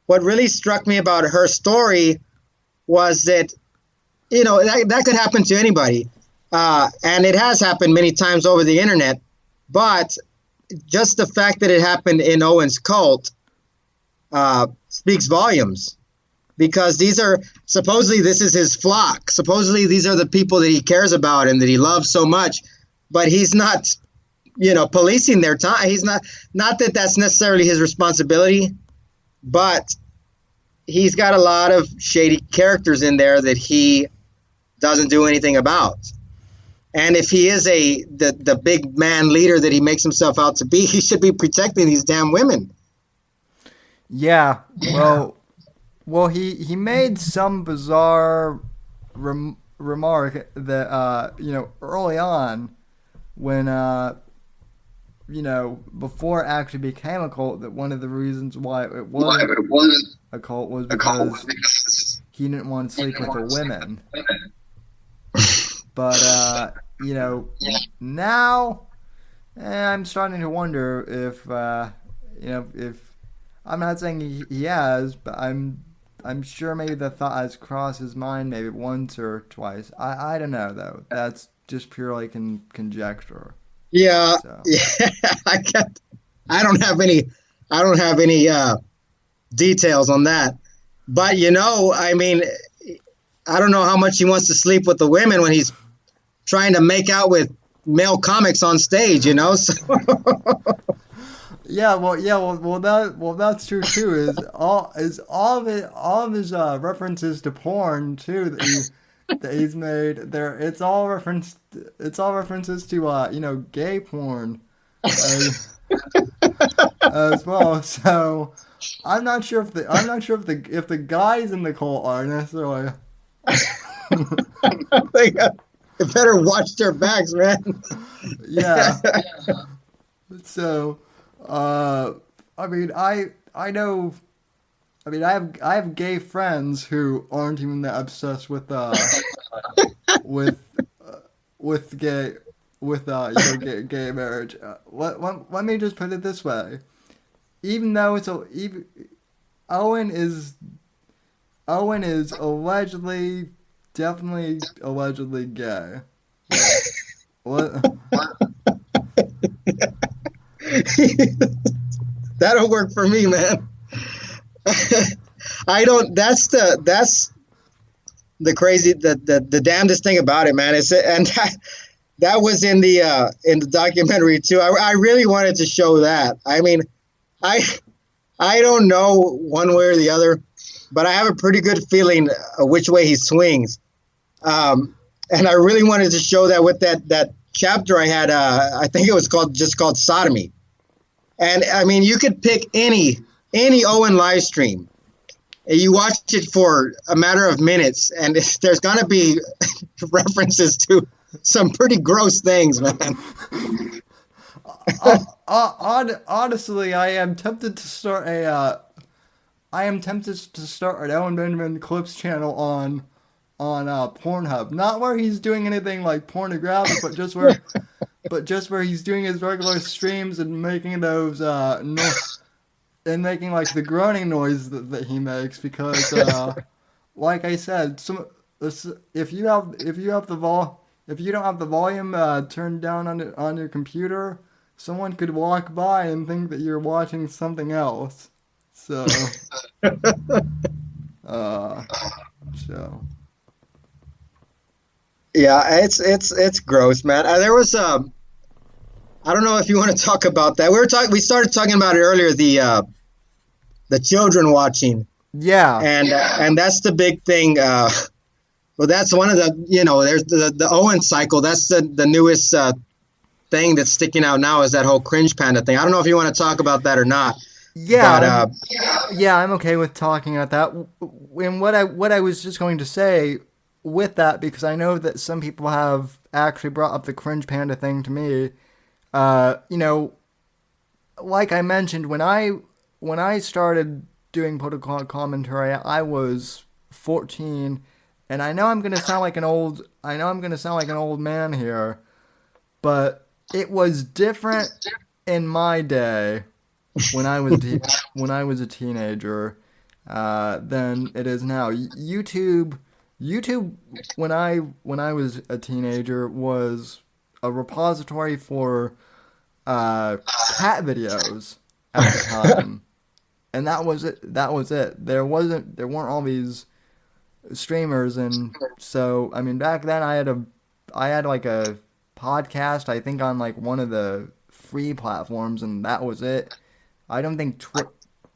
what really struck me about her story was that that could happen to anybody, and it has happened many times over the internet. But just the fact that it happened in Owen's cult speaks volumes, because these are supposedly this is his flock. Supposedly these are the people that he cares about and that he loves so much, but he's not, policing their time. He's not that that's necessarily his responsibility, but he's got a lot of shady characters in there that he doesn't do anything about. And if he is the big man leader that he makes himself out to be, he should be protecting these damn women. Yeah. Well, he made some bizarre remark that early on, when before it actually became a cult, that one of the reasons why it was a cult was because he didn't want to sleep with the women. But now I'm starting to wonder if I'm not saying he has, but I'm sure maybe the thought has crossed his mind maybe once or twice. I don't know though. That's just purely conjecture. Yeah, so. Yeah. I don't have any details on that. But I mean, I don't know how much he wants to sleep with the women when he's trying to make out with male comics on stage, So. Well, that's true too. Is all of his references to porn too that he's made there. It's all references to gay porn as well. So I'm not sure if the guys in the cult are necessarily. They better watch their backs, man. Yeah. So, I mean, I have gay friends who aren't even that obsessed with gay marriage. Let me just put it this way: even though Owen is definitely allegedly gay. What? That'll work for me, man. I don't. That's the crazy, the damnedest thing about it, man. that was in the documentary too. I really wanted to show that. I mean, I I don't know one way or the other, but I have a pretty good feeling which way he swings. And I really wanted to show that with that chapter I had. I think it was called Sodomy. And I mean, you could pick any Owen live stream. You watch it for a matter of minutes, and there's gonna be references to some pretty gross things, man. Honestly, I am tempted to start an Owen Benjamin clips channel on Pornhub. Not where he's doing anything like pornographic, but just where he's doing his regular streams and making those and making like the groaning noise that he makes, because like I said, if you don't have the volume turned down on your computer, someone could walk by and think that you're watching something else. So Yeah, it's gross, man. There was I don't know if you want to talk about that. We started talking about it earlier, the children watching. Yeah. And that's the big thing. Well, that's one of there's the Owen cycle. That's the newest thing that's sticking out now, is that whole cringe panda thing. I don't know if you want to talk about that or not. Yeah. But, I'm okay with talking about that. And what I was just going to say with that, because I know that some people have actually brought up the cringe panda thing to me. Like I mentioned, when I started doing political commentary, I was 14, and I know I'm gonna sound like an old man here, but it was different in my day when I was a teenager than it is now. YouTube when I was a teenager was a repository for cat videos at the time. And that was it. There weren't all these streamers, and so I mean, back then I had like a podcast, I think, on like one of the free platforms, and that was it. I don't think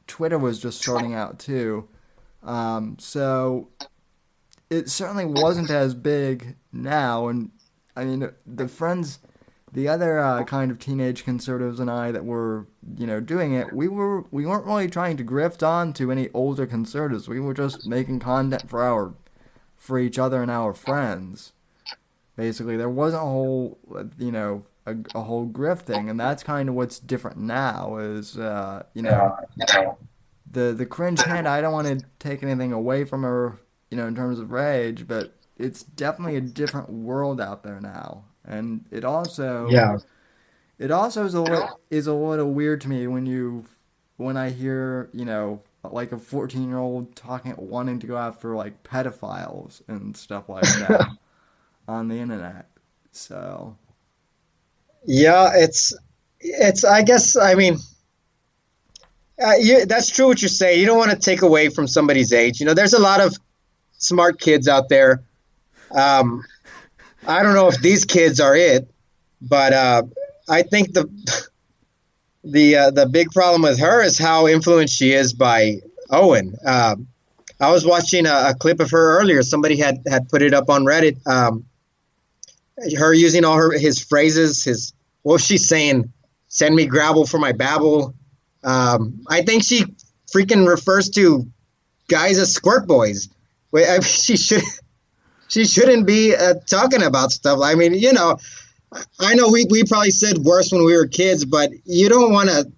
Twitter was just starting out too. So it certainly wasn't as big now, and I mean, the other kind of teenage conservatives and I that were, doing it, we weren't really trying to grift on to any older conservatives. We were just making content for each other and our friends. Basically, there wasn't a whole, a whole grifting, and that's kind of what's different now. Is the cringe hand. I don't want to take anything away from her, in terms of rage, but it's definitely a different world out there now. And it also is a little weird to me when I hear, like a 14-year-old wanting to go after like pedophiles and stuff like that on the internet. So yeah, it's I guess, I mean, that's true what you're saying. You don't want to take away from somebody's age. There's a lot of smart kids out there. I don't know if these kids are it, but I think the big problem with her is how influenced she is by Owen. I was watching a clip of her earlier. Somebody had put it up on Reddit. Her using all his phrases. What was she saying? Send me gravel for my babble. I think she freaking refers to guys as squirt boys. She shouldn't be talking about stuff. I mean, I know we probably said worse when we were kids, but you don't want to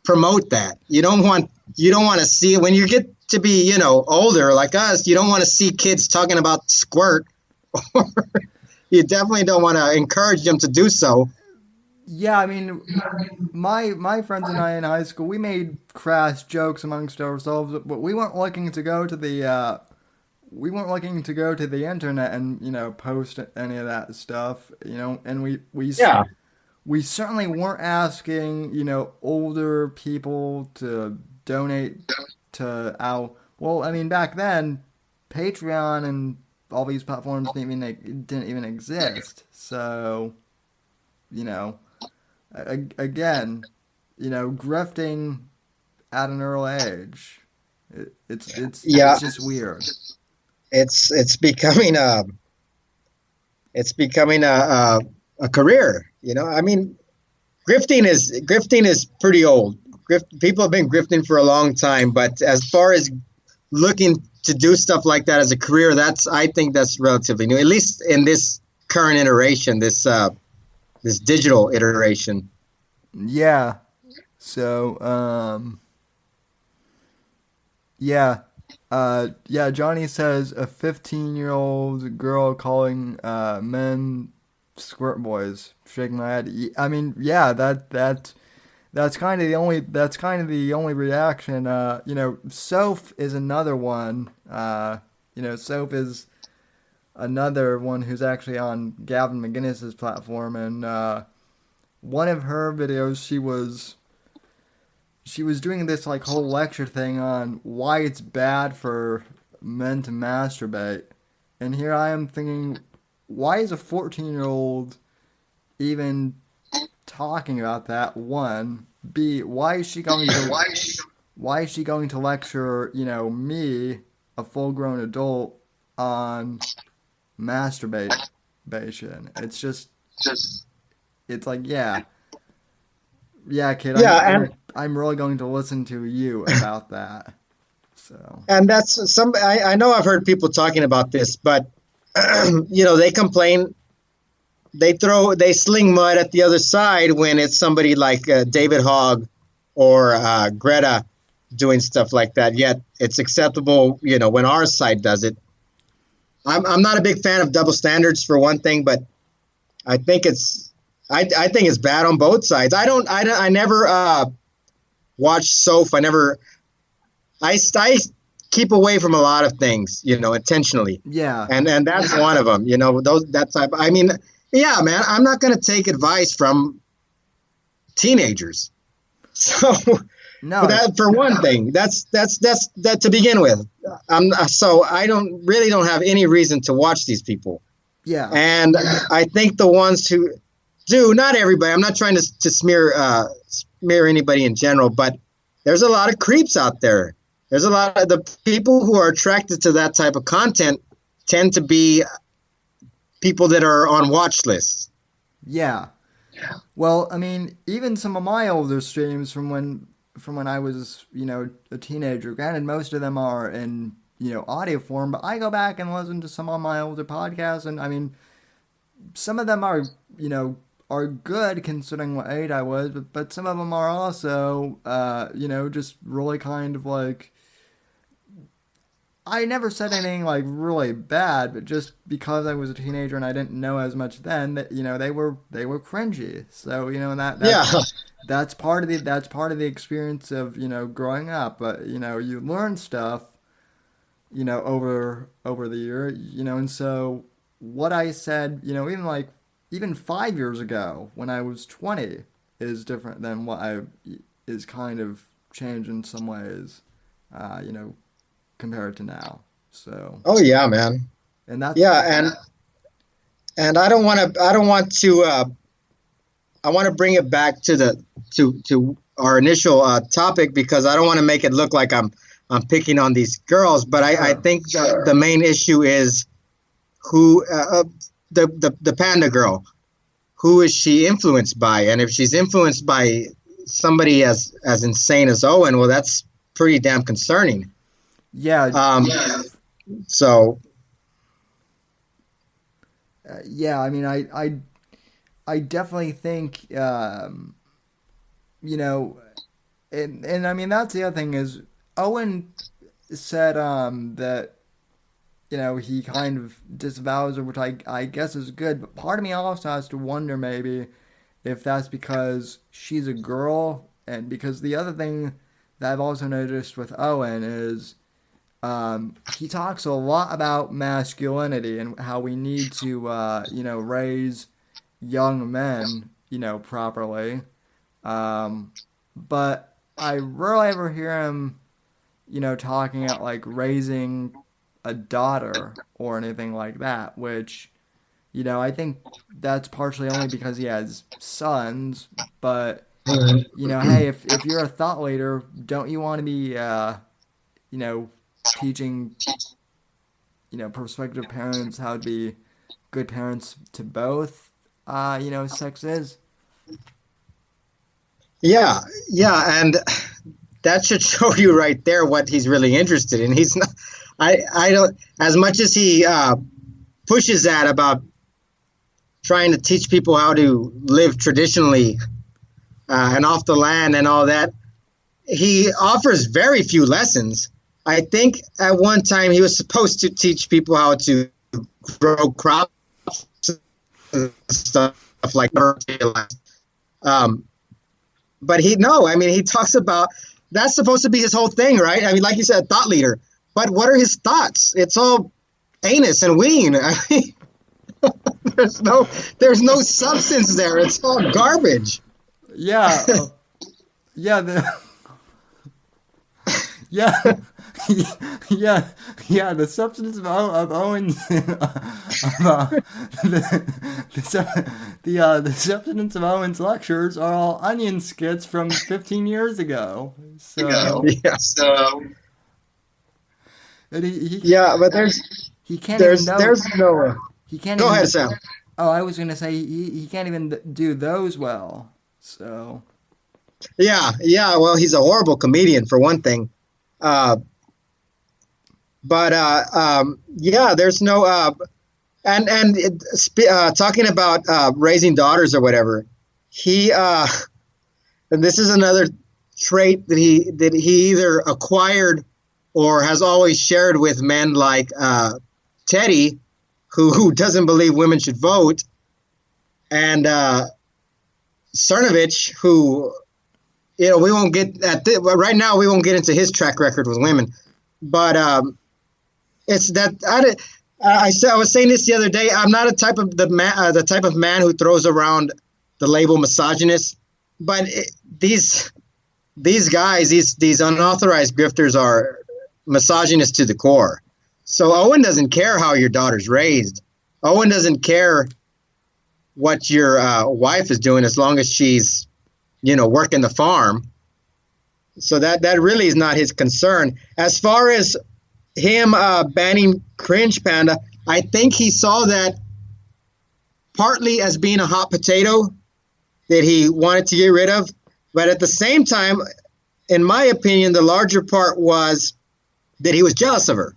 promote that. You don't want to see it when you get to be, older like us. You don't want to see kids talking about squirt. You definitely don't want to encourage them to do so. Yeah, I mean, my friends and I in high school, we made crass jokes amongst ourselves, but we weren't looking to go to the internet and post any of that stuff, and we certainly weren't asking older people to donate to our, well, I mean, back then Patreon and all these platforms didn't even exist. So, you know, again, you know, grifting at an early age, it's just weird. It's becoming a career. You know, I mean, grifting is pretty old. People have been grifting for a long time, but as far as looking to do stuff like that as a career, I think that's relatively new, at least in this current iteration, this digital iteration. Yeah. So, yeah. Johnny says a 15-year-old girl calling men squirt boys. Shaking my head. I mean, yeah, that's kind of the only reaction. You know, Soph is another one. You know, Soph is another one who's actually on Gavin McGinnis's platform, and one of her videos, she was doing this like whole lecture thing on why it's bad for men to masturbate, and here I am thinking, why is a 14-year-old even talking about that? One, B, why is she going to lecture, you know, me, a full-grown adult, on masturbation? It's just it's like, yeah, kid, I'm really going to listen to you about that. So, and that's I know I've heard people talking about this, but you know, they complain. They sling mud at the other side when it's somebody like David Hogg or Greta doing stuff like that. Yet it's acceptable, you know, when our side does it. I'm not a big fan of double standards, for one thing, but I think it's bad on both sides. I never watch Soph. I keep away from a lot of things, you know, intentionally. Yeah. And that's one of them, you know, that type. I mean, yeah, man, I'm not going to take advice from teenagers. So, no, for one thing, that's to begin with. So I don't have any reason to watch these people. Yeah. And I think the ones who do, not everybody, I'm not trying to smear anybody in general, but there's a lot of creeps out there. There's a lot of the people who are attracted to that type of content tend to be people that are on watch lists. Yeah. Well, I mean, even some of my older streams from when I was, you know, a teenager, granted most of them are in, you know, audio form, but I go back and listen to some of my older podcasts, and I mean, some of them are, you know, are good considering what age I was, but some of them are also, you know, just really kind of like, I never said anything like really bad, but just because I was a teenager and I didn't know as much then, that, you know, they were cringy. So, you know, and that's part of the experience of, you know, growing up. But, you know, you learn stuff, you know, over the year, you know, and so what I said, you know, even 5 years ago when I was 20 is different than what is kind of changed in some ways, you know, compared to now. So, oh yeah, man. And that's, yeah, and I want to bring it back to our initial topic, because I don't want to make it look like I'm picking on these girls, but sure. I think the main issue is who the panda girl, who is she influenced by? And if she's influenced by somebody as insane as Owen, well, that's pretty damn concerning. Yeah. So. Yeah, I mean, I definitely think, you know, and I mean, that's the other thing is Owen said that, you know, he kind of disavows her, which I guess is good, but part of me also has to wonder maybe if that's because she's a girl, and because the other thing that I've also noticed with Owen is he talks a lot about masculinity and how we need to, you know, raise young men, you know, properly. But I rarely ever hear him, you know, talking about like raising a daughter or anything like that, which, I think that's partially only because he has sons, but, hey, if you're a thought leader, don't you want to be, teaching, prospective parents how to be good parents to both, sexes? Yeah, yeah, and that should show you right there what he's really interested in. He's not. I don't. As much as he pushes that about trying to teach people how to live traditionally and off the land and all that, he offers very few lessons. I think at one time he was supposed to teach people how to grow crops and stuff like that. But he talks about that's supposed to be his whole thing, right? I mean, like you said, thought leader. But what are his thoughts? It's all anus and ween. I mean, there's no substance there. It's all garbage. Yeah. Yeah. Yeah, the substance of Owen's the substance of Owen's lectures are all onion skits from 15 years ago. So yeah, and but he can't there's even there's no. he can't Go even, ahead, Sam. Oh, I was gonna say he can't even do those well. So yeah. Well, he's a horrible comedian for one thing. There's no talking about raising daughters or whatever. He and this is another trait that he either acquired or has always shared with men like Teddy, who doesn't believe women should vote, and Cernovich, who we won't get right now. We won't get into his track record with women, but it's that I was saying this the other day. I'm not the type of man who throws around the label misogynist, but these guys, these unauthorized grifters are misogynist to the core. So Owen doesn't care how your daughter's raised. Owen doesn't care what your wife is doing as long as she's, working the farm. So that really is not his concern. As far as him banning Cringe Panda, I think he saw that partly as being a hot potato that he wanted to get rid of. But at the same time, in my opinion, the larger part was that he was jealous of her.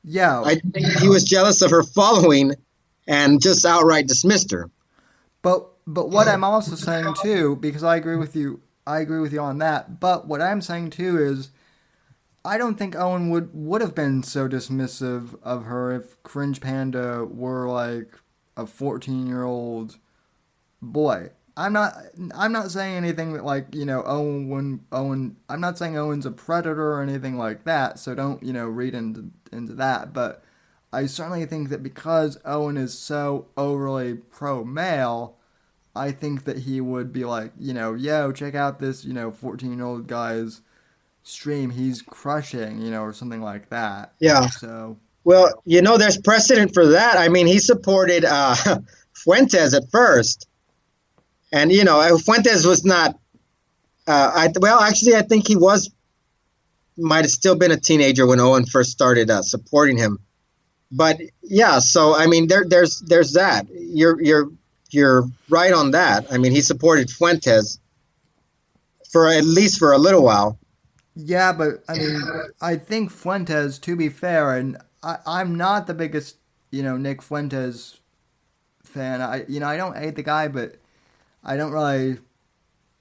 Yeah. I think he was jealous of her following and just outright dismissed her. But what I'm also saying too, because I agree with you on that, but what I'm saying too is I don't think Owen would have been so dismissive of her if Cringe Panda were like a 14-year-old boy. I'm not saying anything that like, Owen I'm not saying Owen's a predator or anything like that, so don't, read into that, but I certainly think that because Owen is so overly pro-male, I think that he would be like, yo, check out this, 14-year-old guy's stream, he's crushing, or something like that. Yeah. So. Well, there's precedent for that. I mean, he supported Fuentes at first. And, Fuentes was not, I think he might have still been a teenager when Owen first started supporting him. But yeah, so I mean, there's that. You're right on that. I mean, he supported Fuentes for at least for a little while. Yeah, but I mean, I think Fuentes, to be fair, and I'm not the biggest, Nick Fuentes fan. I don't hate the guy, but I don't really,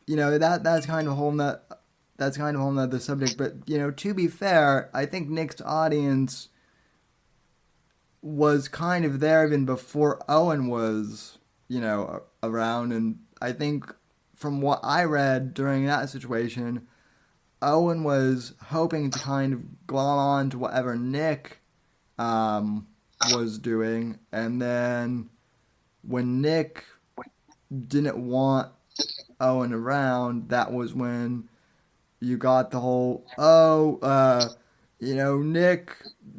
that's kind of a whole nother subject. But to be fair, I think Nick's audience was kind of there even before Owen was, around, and I think from what I read during that situation, Owen was hoping to kind of glom on to whatever Nick was doing, and then when Nick didn't want Owen around, that was when you got the whole, Nick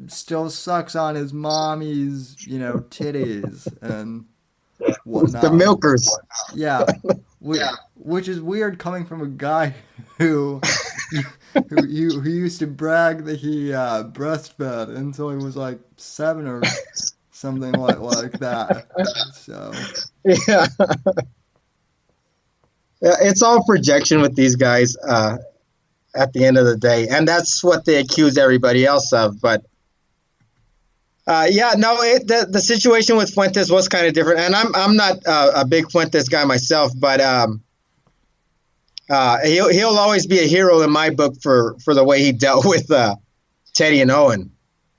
still sucks on his mommy's, titties and whatnot. The milkers. Yeah. Which is weird coming from a guy who used to brag that he breastfed until he was like 7 or something like that. So yeah, it's all projection with these guys at the end of the day, and that's what they accuse everybody else of. But the situation with Fuentes was kind of different, and I'm not a big Fuentes guy myself, but he'll always be a hero in my book for the way he dealt with Teddy and Owen.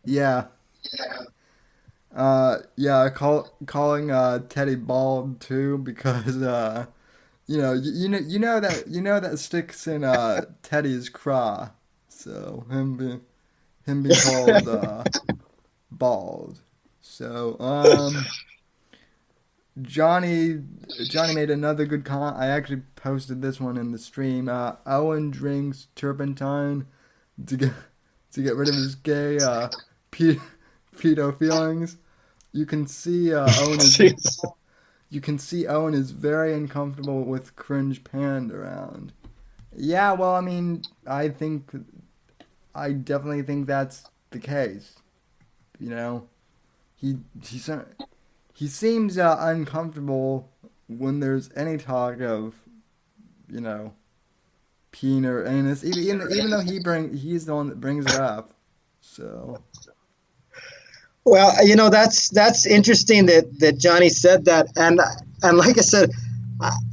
Yeah. Calling Teddy bald too, because that sticks in Teddy's craw. So him being called bald. So Johnny made another good comment. I actually posted this one in the stream. Owen drinks turpentine to get rid of his gay pedo feelings. You can see Owen is very uncomfortable with cringe panned around. Yeah, well, I mean, I definitely think that's the case. He seems uncomfortable when there's any talk of, peen or anus, even though he's the one that brings it up. So. Well, that's interesting that Johnny said that, and like I said,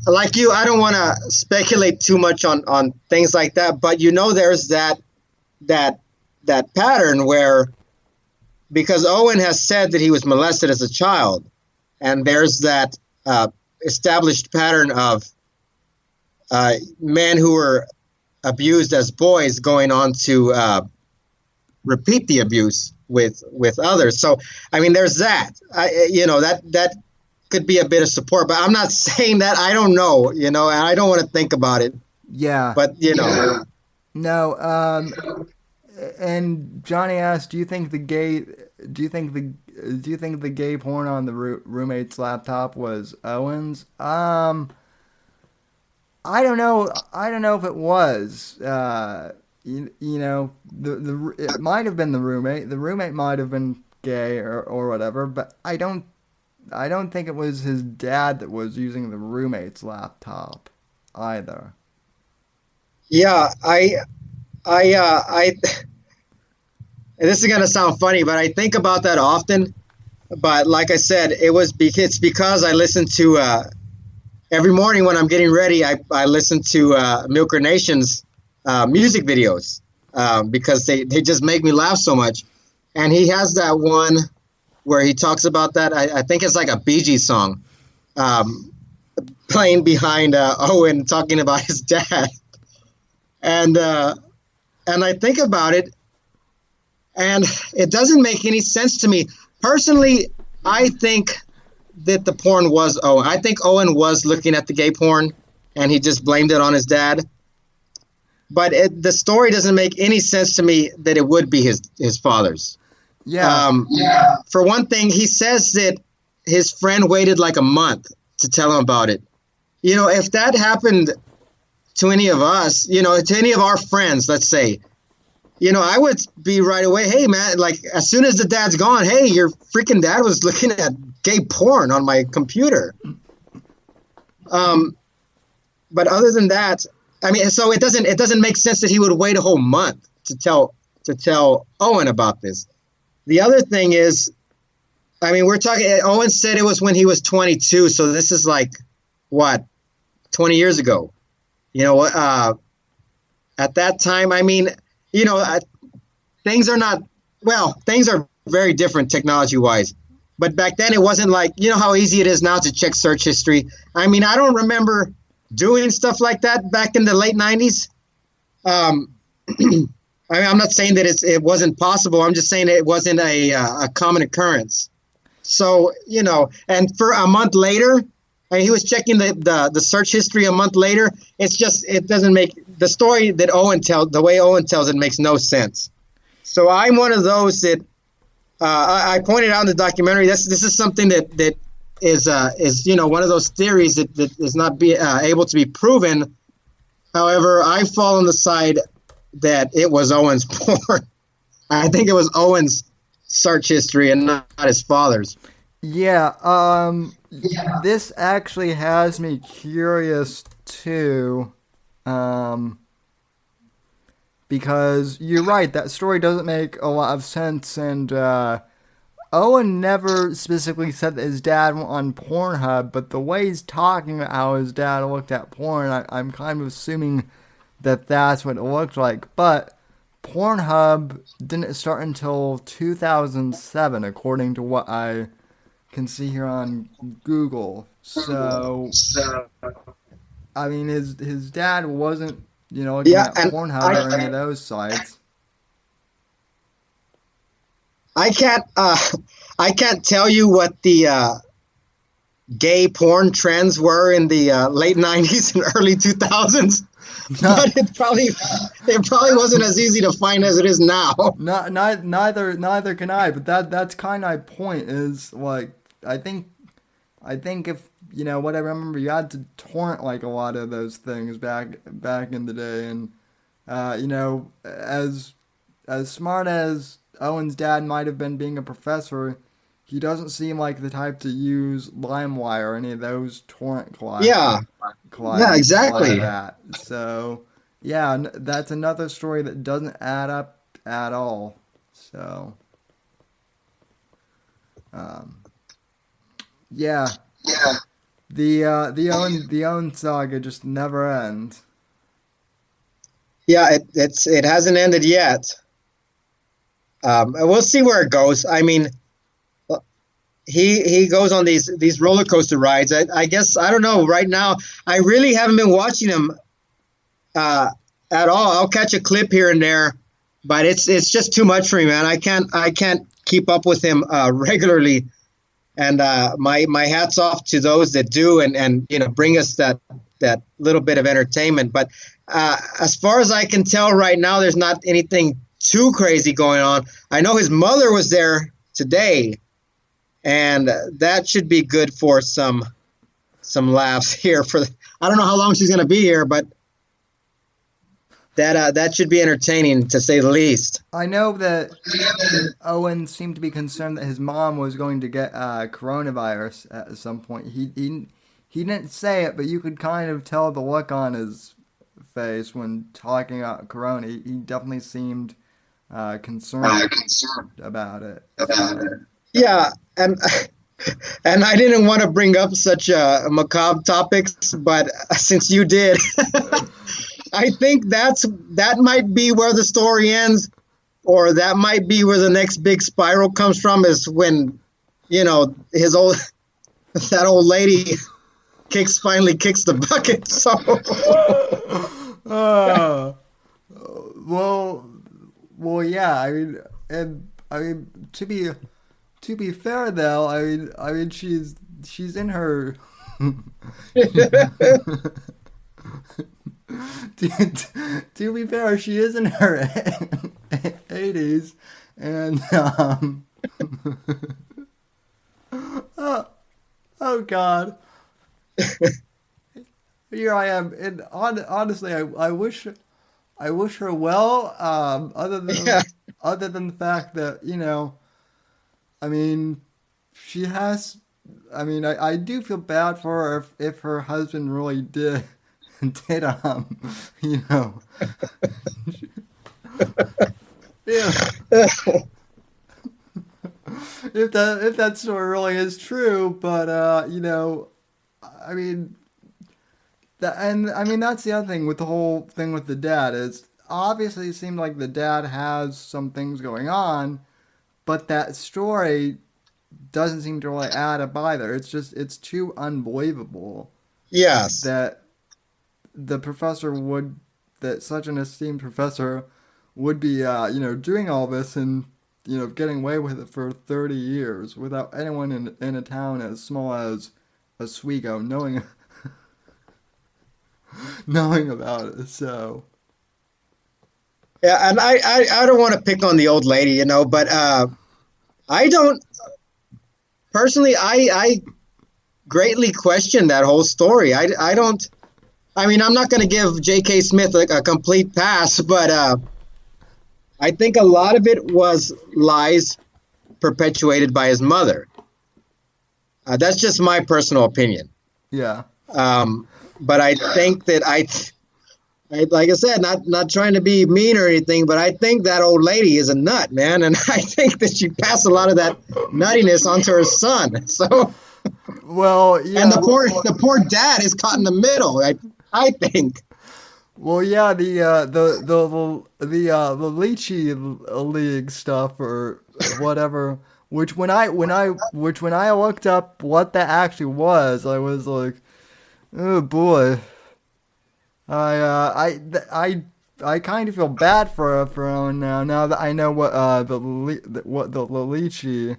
like you, I don't want to speculate too much on things like that, but there's that pattern where, because Owen has said that he was molested as a child, and there's that established pattern of men who were abused as boys going on to repeat the abuse with others. So, I mean, there's that. That could be a bit of support, but I'm not saying that. I don't know, and I don't want to think about it. Yeah. But No. And Johnny asked, do you think the gay porn on the roommate's laptop was Owen's? I don't know. I don't know if it was. It might have been the roommate. The roommate might have been gay or whatever, but I don't think it was his dad that was using the roommate's laptop either. Yeah, I this is gonna sound funny, but I think about that often. But like I said, it's because I listen to every morning when I'm getting ready. I listen to Milker Nation's music videos because they just make me laugh so much. And he has that one where he talks about that. I think it's like a Bee Gees song playing behind Owen talking about his dad. And I think about it, and it doesn't make any sense to me. Personally, I think that the porn was Owen. I think Owen was looking at the gay porn, and he just blamed it on his dad. But the story doesn't make any sense to me that it would be his father's. Yeah. For one thing, he says that his friend waited like a month to tell him about it. If that happened to any of us, to any of our friends, let's say, I would be right away, hey, man, like as soon as the dad's gone, hey, your freaking dad was looking at gay porn on my computer. But other than that, I mean, so it doesn't make sense that he would wait a whole month to tell Owen about this. The other thing is, I mean, Owen said it was when he was 22. So this is like, what, 20 years ago, at that time, I mean, things are very different technology wise, but back then it wasn't like, how easy it is now to check search history. I mean, I don't remember doing stuff like that back in the late 90s. I mean, I'm not saying that it wasn't possible. I'm just saying it wasn't a common occurrence. So, and for a month later, I mean, he was checking the search history a month later. It doesn't make the story that the way Owen tells it makes no sense. So I'm one of those that I pointed out in the documentary. This is something that is one of those theories that is not able to be proven. However, I fall on the side that it was Owen's porn. I think it was Owen's search history and not his father's. Yeah, this actually has me curious too, because you're right, that story doesn't make a lot of sense, and Owen never specifically said that his dad went on Pornhub, but the way he's talking about how his dad looked at porn, I'm kind of assuming that that's what it looked like, but Pornhub didn't start until 2007, according to what I can see here on Google. So I mean, his dad wasn't, looking at Pornhub or any of those sites. I can't tell you what the gay porn trends were in the late 90s and early 2000s. But it probably wasn't as easy to find as it is now. Neither can I. But that's kind of my point. Is like I think if what I remember, you had to torrent like a lot of those things back in the day, and as smart as Owen's dad might have been being a professor, he doesn't seem like the type to use LimeWire or any of those torrent clients. Yeah, exactly. Like that. So, yeah, that's another story that doesn't add up at all. So, yeah. The Owen saga just never ends. Yeah, it hasn't ended yet. We'll see where it goes. I mean, he goes on these roller coaster rides. I guess, I don't know. Right now, I really haven't been watching him at all. I'll catch a clip here and there, but it's just too much for me, man. I can't keep up with him regularly. And my hat's off to those that do and bring us that little bit of entertainment. But as far as I can tell right now, there's not anything too crazy going on. I know his mother was there today, and that should be good for some laughs here. I don't know how long she's going to be here, but that should be entertaining, to say the least. I know that Owen seemed to be concerned that his mom was going to get coronavirus at some point. He didn't say it, but you could kind of tell the look on his face when talking about corona. He definitely seemed concerned about it. Yeah, and I didn't want to bring up such macabre topics, but since you did, I think that might be where the story ends, or that might be where the next big spiral comes from, is when, that old lady finally kicks the bucket. So, well, yeah. I mean, to be fair though, I mean, she's in her. To be fair, she is in her 80s, and oh God, here I am, and honestly, I wish her well. Other than the fact that I mean, she has. I mean, I do feel bad for her if her husband really did yeah. If that story really is true, but I mean that's the other thing with the whole thing with the dad, is obviously it seemed like the dad has some things going on, but that story doesn't seem to really add up either. It's too unbelievable. Yes. That such an esteemed professor would be, doing all this and, getting away with it for 30 years without anyone in a town as small as Oswego knowing about it. So, Yeah, and I don't want to pick on the old lady, you know, but I don't personally. I greatly question that whole story. I don't. I mean, I'm not going to give J.K. Smith a complete pass, but I think a lot of it was lies perpetuated by his mother. That's just my personal opinion. Yeah. But I think that like I said, not trying to be mean or anything, but I think that old lady is a nut, man, and I think that she passed a lot of that nuttiness onto her son. So, well, yeah. And the poor dad is caught in the middle. I think. Well, yeah, the lychee league stuff or whatever. Which when I looked up what that actually was, I was like, oh boy. I kind of feel bad for Owen now. Now that I know what the lychee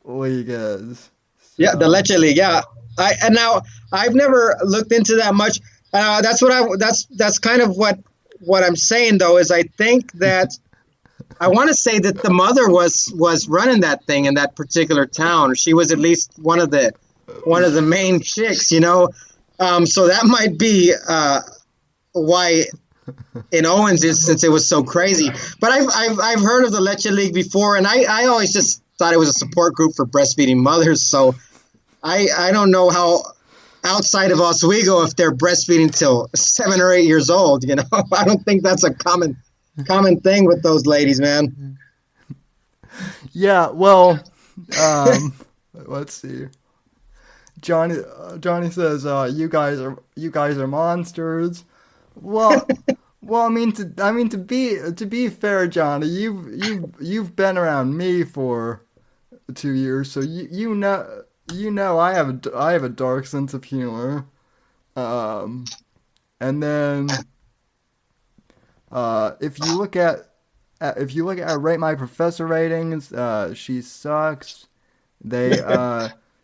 league is. So. Yeah, the Leche League. Yeah, I've never looked into that much. That's kind of what I'm saying though is I think that I want to say that the mother was running that thing in that particular town. She was at least one of the main chicks, you know. So that might be why in Owen's instance it was so crazy. But I've heard of the Leche League before, and I always just thought it was a support group for breastfeeding mothers. So I don't know how outside of Oswego if they're breastfeeding till 7 or 8 years old. You know, I don't think that's a common thing with those ladies, man. Yeah. Well, let's see. Johnny says, "You guys are monsters." Well, I mean to be fair, Johnny, you've been around me for 2 years, so you know I have a dark sense of humor, and then if you look at Rate My Professor ratings, she sucks. They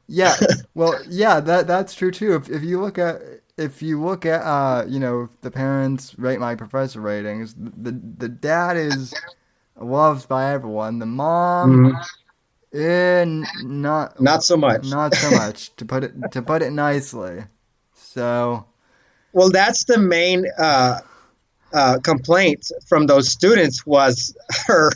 yeah, well, yeah, that's true too. If you look at you know, the parents' Rate My Professor ratings, the dad is loved by everyone. The mom, not so much. Not so much, to put it nicely. So, well, that's the main complaint from those students was her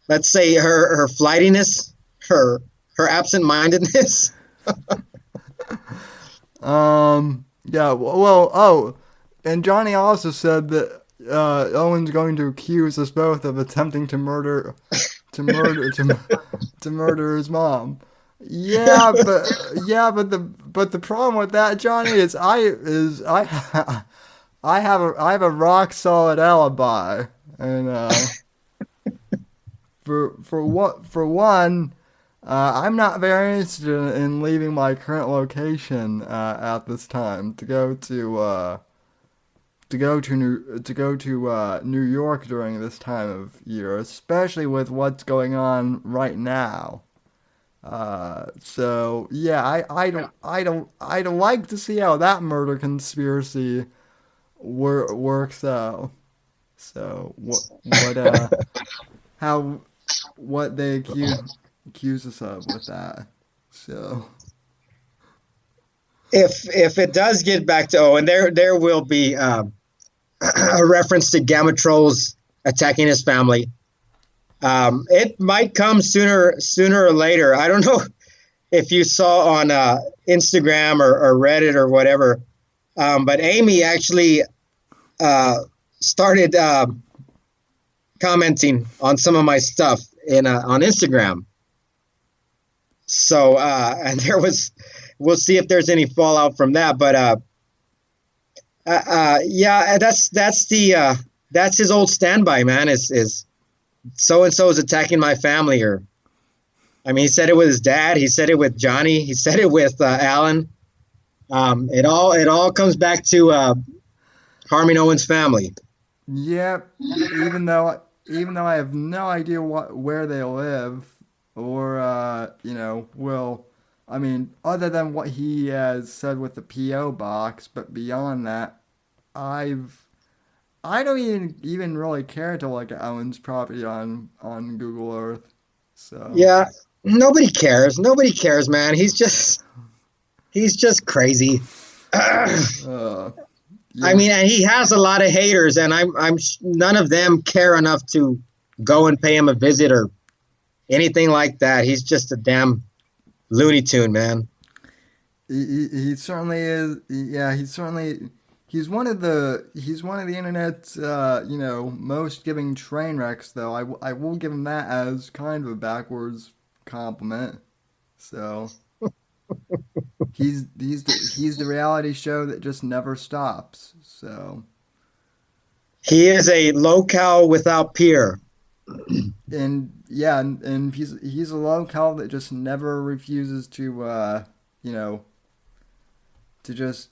let's say her flightiness, her absent-mindedness. Yeah, well, oh, and Johnny also said that Owen's going to accuse us both of attempting to murder his mom. Yeah, but the problem with that, Johnny, is I have a rock solid alibi, and for one, I'm not very interested in leaving my current location at this time to go to New York during this time of year, especially with what's going on right now. So yeah, I'd like to see how that murder conspiracy works out. So what they accuse us of with that. So if it does get back to Owen, there will be a reference to Gamma Trolls attacking his family. It might come sooner or later. I don't know if you saw on Instagram or Reddit or whatever, but Amy actually started commenting on some of my stuff on Instagram. So and we'll see if there's any fallout from that. But yeah, that's his old standby, man. Is so and so is attacking my family, or I mean, he said it with his dad. He said it with Johnny. He said it with Alan. It all comes back to harming Owen's family. Yeah, even though I have no idea where they live, or you know, well, I mean, other than what he has said with the PO box, but beyond that, I've I don't even really care to look at Owen's property on Google Earth. So Yeah, nobody cares. Nobody cares, man. He's just crazy. yeah. I mean, and he has a lot of haters, and none of them care enough to go and pay him a visit or anything like that. He's just a damn Looney Tune, man. He certainly is. Yeah, he's one of the internet's most giving train wrecks, though. I will give him that as kind of a backwards compliment. So he's the reality show that just never stops. So he is a locale without peer. And yeah, and he's a locale that just never refuses to to just,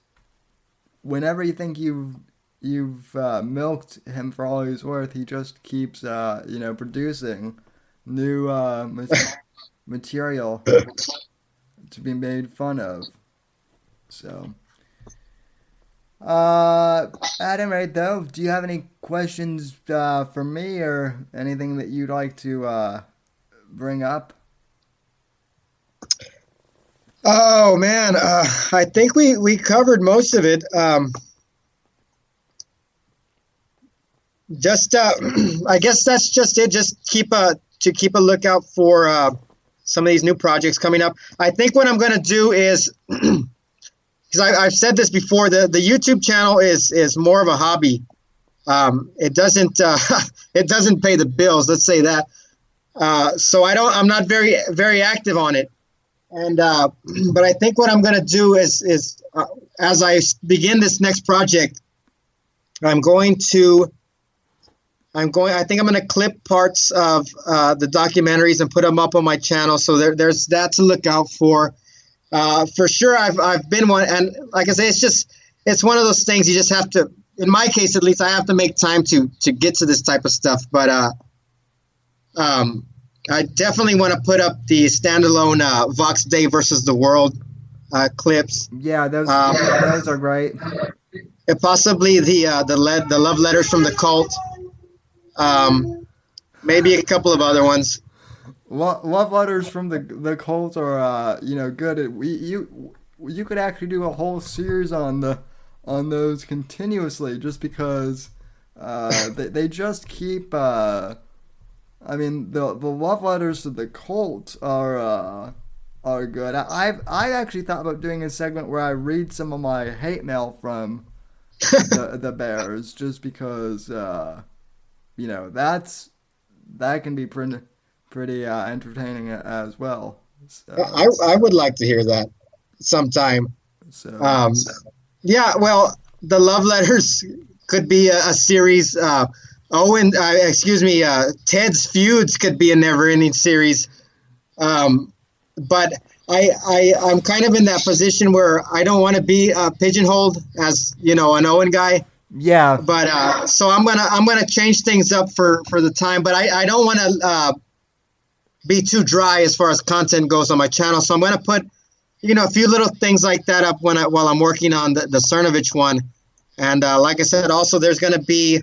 whenever you think you've milked him for all he's worth, he just keeps producing new material to be made fun of. So at any rate, though, do you have any questions for me or anything that you'd like to bring up? Oh man, I think we covered most of it. I guess that's just it. Just keep a lookout for some of these new projects coming up. I think what I'm going to do is, because I've said this before, the YouTube channel is more of a hobby. It doesn't pay the bills. Let's say that. So I'm not very active on it. And but I think what I'm going to do is as I begin this next project, I think I'm going to clip parts of the documentaries and put them up on my channel. So there's that to look out for. For sure, I've been one, and like I say, it's one of those things you just have to. In my case, at least, I have to make time to get to this type of stuff. But I definitely want to put up the standalone Vox Day versus the World clips. Yeah, those are great. And possibly the love letters from the cult. Maybe a couple of other ones. Love letters from the cult are good. You could actually do a whole series on those continuously, just because they just keep. I mean, the love letters to the cult are good. I actually thought about doing a segment where I read some of my hate mail from the Bears, just because that can be pretty entertaining as well. So, I would like to hear that sometime. So yeah, well, the love letters could be a series. Ted's feuds could be a never-ending series. But I'm kind of in that position where I don't want to be pigeonholed as an Owen guy. Yeah. But so I'm gonna change things up for the time. But I don't want to be too dry as far as content goes on my channel. So I'm gonna put a few little things like that up while I'm working on the Cernovich one. And like I said, also there's gonna be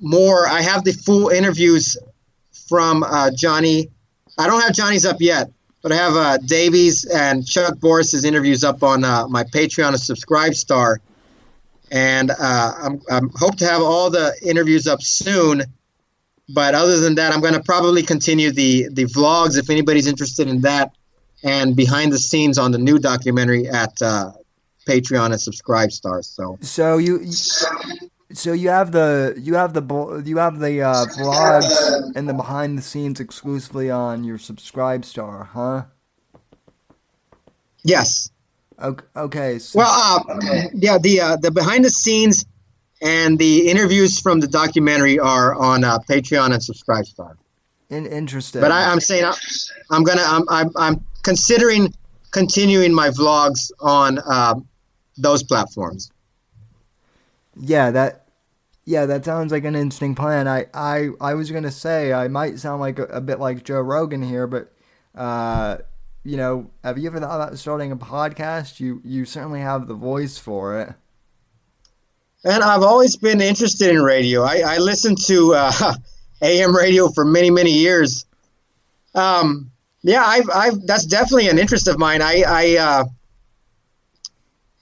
more. I have the full interviews from Johnny. I don't have Johnny's up yet, but I have Davies and Chuck Boris's interviews up on my Patreon and Subscribe Star. And I'm hope to have all the interviews up soon. But other than that, I'm going to probably continue the vlogs if anybody's interested in that, and behind the scenes on the new documentary at Patreon and Subscribe Star. So you have the vlogs and the behind the scenes exclusively on your Subscribe Star, huh? Yes. Okay. So. Well, yeah, the behind the scenes and the interviews from the documentary are on Patreon and Subscribe Star. Interesting. But I'm saying I'm considering continuing my vlogs on those platforms. Yeah, that sounds like an interesting plan. I was gonna say I might sound like a bit like Joe Rogan here, but have you ever thought about starting a podcast? You certainly have the voice for it. And I've always been interested in radio. I listened to AM radio for many, many years. Yeah, I've that's definitely an interest of mine.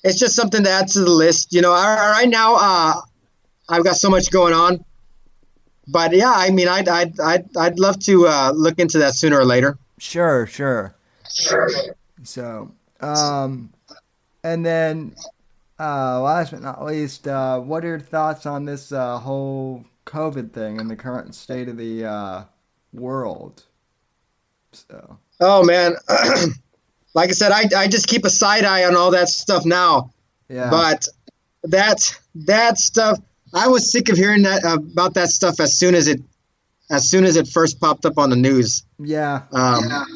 It's just something to add to the list. Right now, I've got so much going on. But yeah, I mean, I'd love to look into that sooner or later. Sure. So, and then, last but not least, what are your thoughts on this whole COVID thing and the current state of the world? So. Oh man, like I said, I just keep a side eye on all that stuff now. Yeah. But that stuff, I was sick of hearing that about that stuff as soon as it first popped up on the news. Yeah.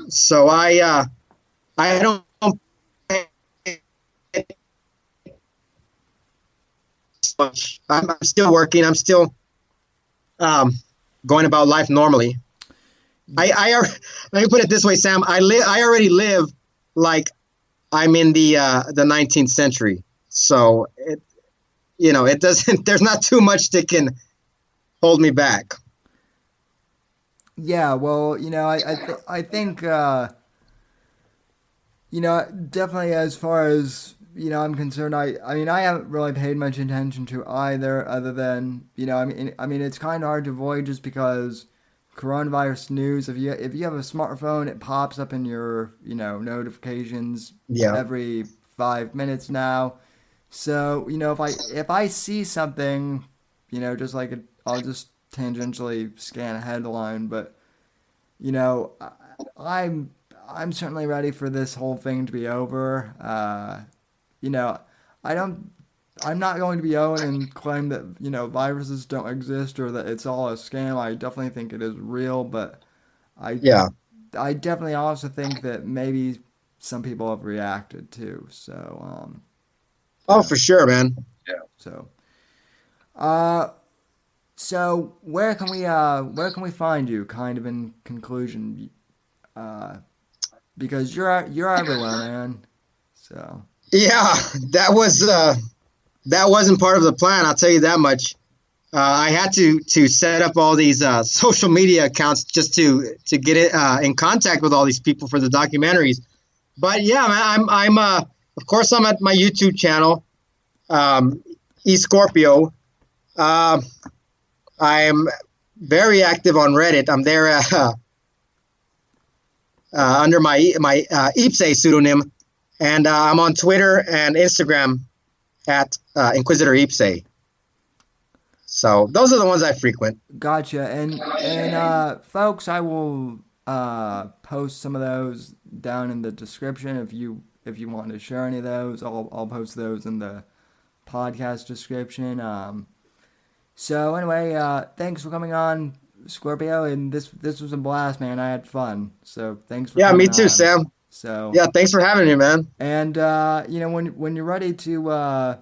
So I don't. I'm still working. I'm still going about life normally. Let me put it this way, Sam. I already live like I'm in the 19th century. So it doesn't. There's not too much that can hold me back. Yeah. Well, I think definitely as far as I'm concerned, I mean I haven't really paid much attention to either, other than I mean it's kind of hard to avoid just because coronavirus news. If you have a smartphone, it pops up in your notifications every 5 minutes now. So if I see something, just like I'll just tangentially scan a headline. But I'm certainly ready for this whole thing to be over. I'm not going to be Owen and claim that viruses don't exist or that it's all a scam. I definitely think it is real, but I definitely also think that maybe some people have reacted too. So for sure, man. Yeah. So where can we find you? Kind of in conclusion, because you're everywhere, man. So yeah, that wasn't part of the plan. I'll tell you that much. I had to set up all these social media accounts just to get it in contact with all these people for the documentaries. But yeah, man, I'm of course I'm at my YouTube channel, Scorpio. I'm very active on Reddit. I'm there under my Ipse pseudonym, and I'm on Twitter and Instagram at Inquisitor Ipse. So those are the ones I frequent. Gotcha. And folks, I will post some of those down in the description if you want to share any of those. I'll post those in the podcast description. So anyway, thanks for coming on, Scorpio, and this was a blast, man. I had fun. So thanks for coming me too, on. Sam. So yeah, thanks for having me, man. And when you're ready to one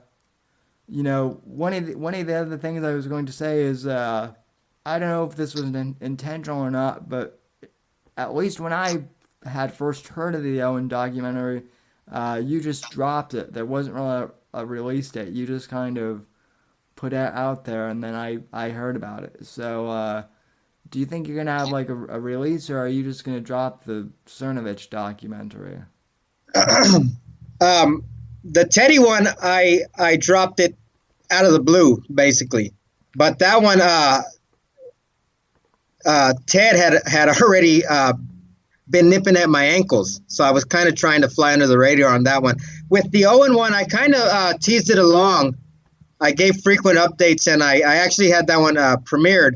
of the other things I was going to say is I don't know if this was intentional or not, but at least when I had first heard of the Owen documentary, you just dropped it. There wasn't really a release date. You just kind of put it out there, and then I heard about it. So do you think you're going to have like a release, or are you just going to drop the Cernovich documentary? The Teddy one, I dropped it out of the blue, basically. But that one, Ted had already been nipping at my ankles. So I was kind of trying to fly under the radar on that one. With the Owen one, I kind of teased it along. I gave frequent updates, and I actually had that one premiered.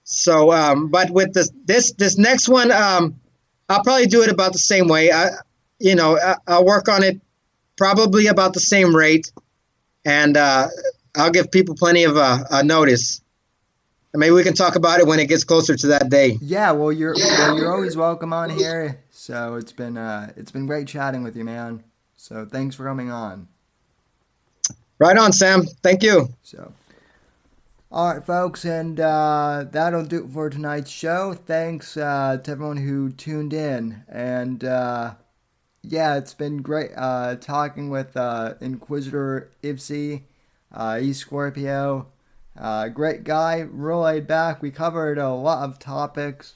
So, but with this next one, I'll probably do it about the same way. I'll work on it probably about the same rate, and I'll give people plenty of notice. And maybe we can talk about it when it gets closer to that day. Yeah, well, you're always welcome on here. So it's been great chatting with you, man. So thanks for coming on. Right on, Sam. Thank you. So, all right, folks, and that'll do it for tonight's show. Thanks to everyone who tuned in, and yeah, it's been great talking with Inquisitor Ipsy. He's Scorpio. Great guy, real laid back. We covered a lot of topics.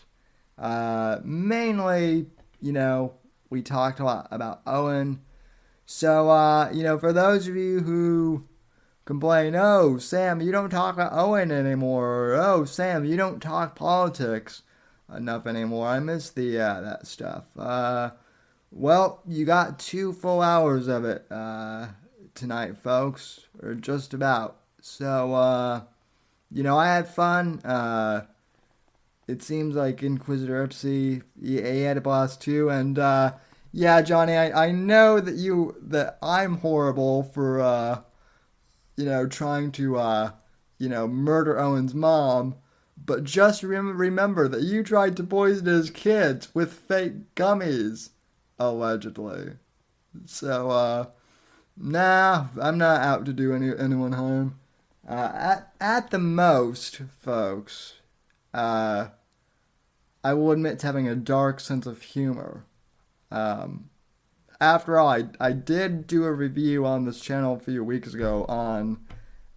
Mainly, we talked a lot about Owen. So, for those of you who complain, oh, Sam, you don't talk about Owen anymore, or, oh, Sam, you don't talk politics enough anymore. I miss that stuff. Well, you got 2 full hours of it tonight, folks, or just about. So, I had fun. It seems like Inquisitor Ipsy, he had a blast too, and yeah, Johnny, I know that I'm horrible for trying to murder Owen's mom. But just remember that you tried to poison his kids with fake gummies, allegedly. So, nah, I'm not out to do anyone harm. At the most, folks, I will admit to having a dark sense of humor. After all, I did do a review on this channel a few weeks ago on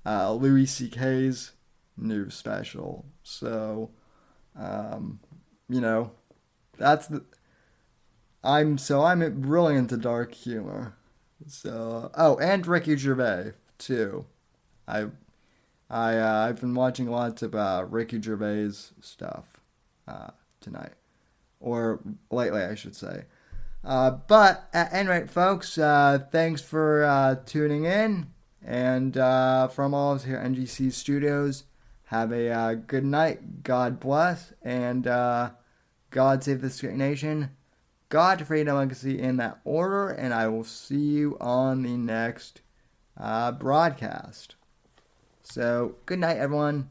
Louis C.K.'s new special. So, I'm really into dark humor. So, and Ricky Gervais too. I've been watching lots of Ricky Gervais stuff tonight, or lately, I should say. But at any rate, folks, thanks for tuning in, and from all of us here at NGC Studios, have a good night. God bless, and God save this great nation. God, freedom, legacy in that order, and I will see you on the next broadcast. So, good night, everyone.